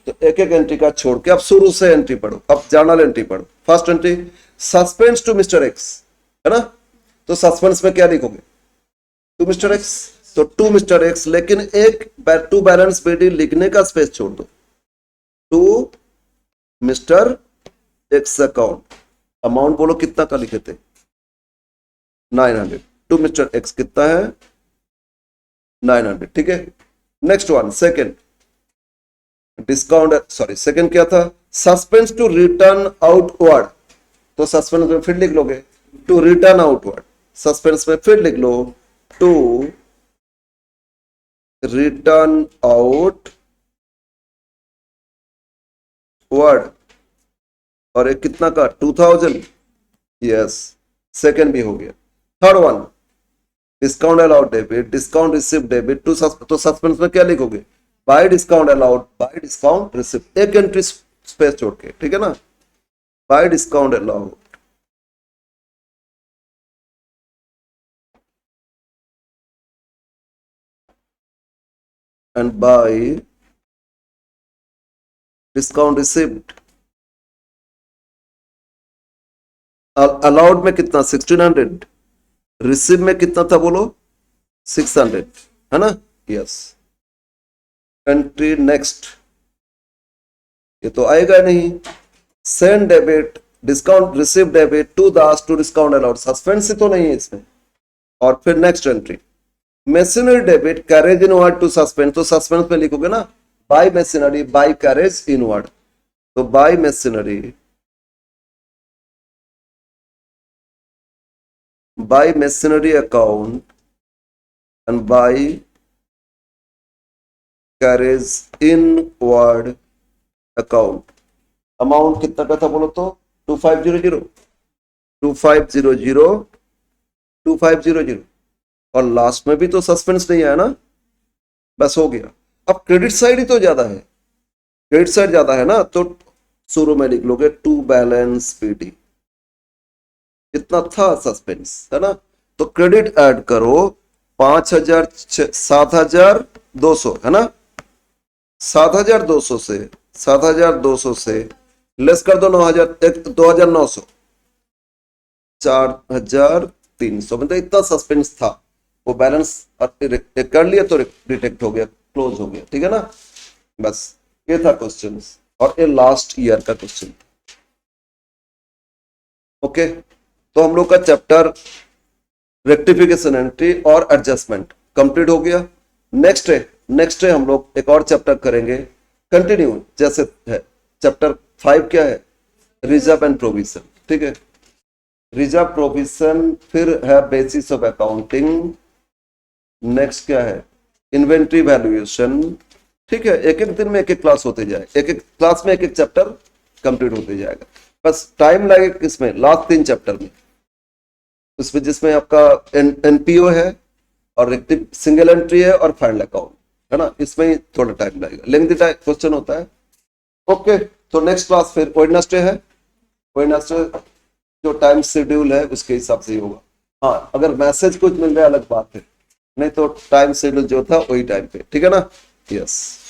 तो एक एक एंट्री का छोड़ के अब शुरू से एंट्री पढ़ो, अब जर्नल एंट्री पढ़ो. First entry suspense to mister X, है ना, तो सस्पेंस में क्या लिखोगे टू मिस्टर एक्स, तो टू मिस्टर एक्स, लेकिन एक टू बैलेंस बीडी लिखने का स्पेस छोड़ दो, to mister X account, amount बोलो कितना का लिखे थे 900, टू मिस्टर एक्स कितना है 900, ठीक है. Next one, second discount, sorry second क्या था, सस्पेंस टू रिटर्न आउटवर्ड, तो सस्पेंस में फिर लिख लोगे टू रिटर्न आउटवर्ड, सस्पेंस में फिर लिख लो टू रिटर्न आउटवर्ड, और एक कितना का 2000, यस, सेकंड भी हो गया. Third one discount allowed debit, discount receive debit to, तो सस्पेंस में क्या लिखोगे by discount allowed, by discount receive, एक एंट्री स्पेस छोड़ के, ठीक है ना, by discount allowed and by discount received. Allowed में कितना 1600, रिसीव में कितना था बोलो 600, है ना. यस, एंट्री नेक्स्ट, ये तो आएगा नहीं, send debit discount receive debit to Das to discount allowed, suspense तो नहीं है इसमें. और फिर next entry machinery debit carriage inward to suspense, तो सस्पेंस में लिखोगे ना by machinery by carriage inward, तो by machinery by machinery account and by carriage inward account, amount कितना का था बोलो तो 2500, 2500, और लास्ट में भी तो सस्पेंस नहीं आया ना, बस हो गया. अब क्रेडिट साइड ही तो ज्यादा है, क्रेडिट साइड ज्यादा है ना, तो शुरू में लिख लोगे टू बैलेंस पीडी, इतना था सस्पेंस, है ना, तो क्रेडिट ऐड करो 5000 7200, है ना, 7200 से 7200 से लेस कर दो 2900, 4300, मतलब इतना सस्पेंस था, वो बैलेंस कर लिया तो डिटेक्ट हो गया, क्लोज हो गया, ठीक है ना. बस ये था क्वेश्चन, और ये लास्ट ईयर का क्वेश्चन. ओके, तो हम लोग का चैप्टर रेक्टिफिकेशन एंट्री और एडजस्टमेंट कंप्लीट हो गया। नेक्स्ट है हम लोग एक और चैप्टर करेंगे कंटिन्यू, जैसे है चैप्टर 5 क्या है, रिजर्व एंड प्रोविजन। ठीक है, रिजर्व प्रोविजन, फिर है बेसिस ऑफ अकाउंटिंग, नेक्स्ट क्या है इन्वेंट्री वैल्यूएशन। ठीक है, एक एक दिन में एक एक क्लास होते जाए, एक एक क्लास में एक एक चैप्टर कंप्लीट होते जाएगा। बस टाइम लगेगा किसमें, लास्ट 3 चैप्टर में, उसमें जिसमें आपका एनपीओ है और सिंगल एंट्री है और फाइनल अकाउंट है ना, इसमें ही थोड़ा टाइम लगेगा, लेंथी क्वेश्चन होता है। ओके, तो नेक्स्ट क्लास फिर वेडनेसडे है, वेडनेसडे जो टाइम शेड्यूल है उसके हिसाब से ही होगा। हाँ, अगर मैसेज कुछ मिल रहा है अलग बात है, नहीं तो टाइम शेड्यूल जो था वही टाइम पे। ठीक है ना, यस।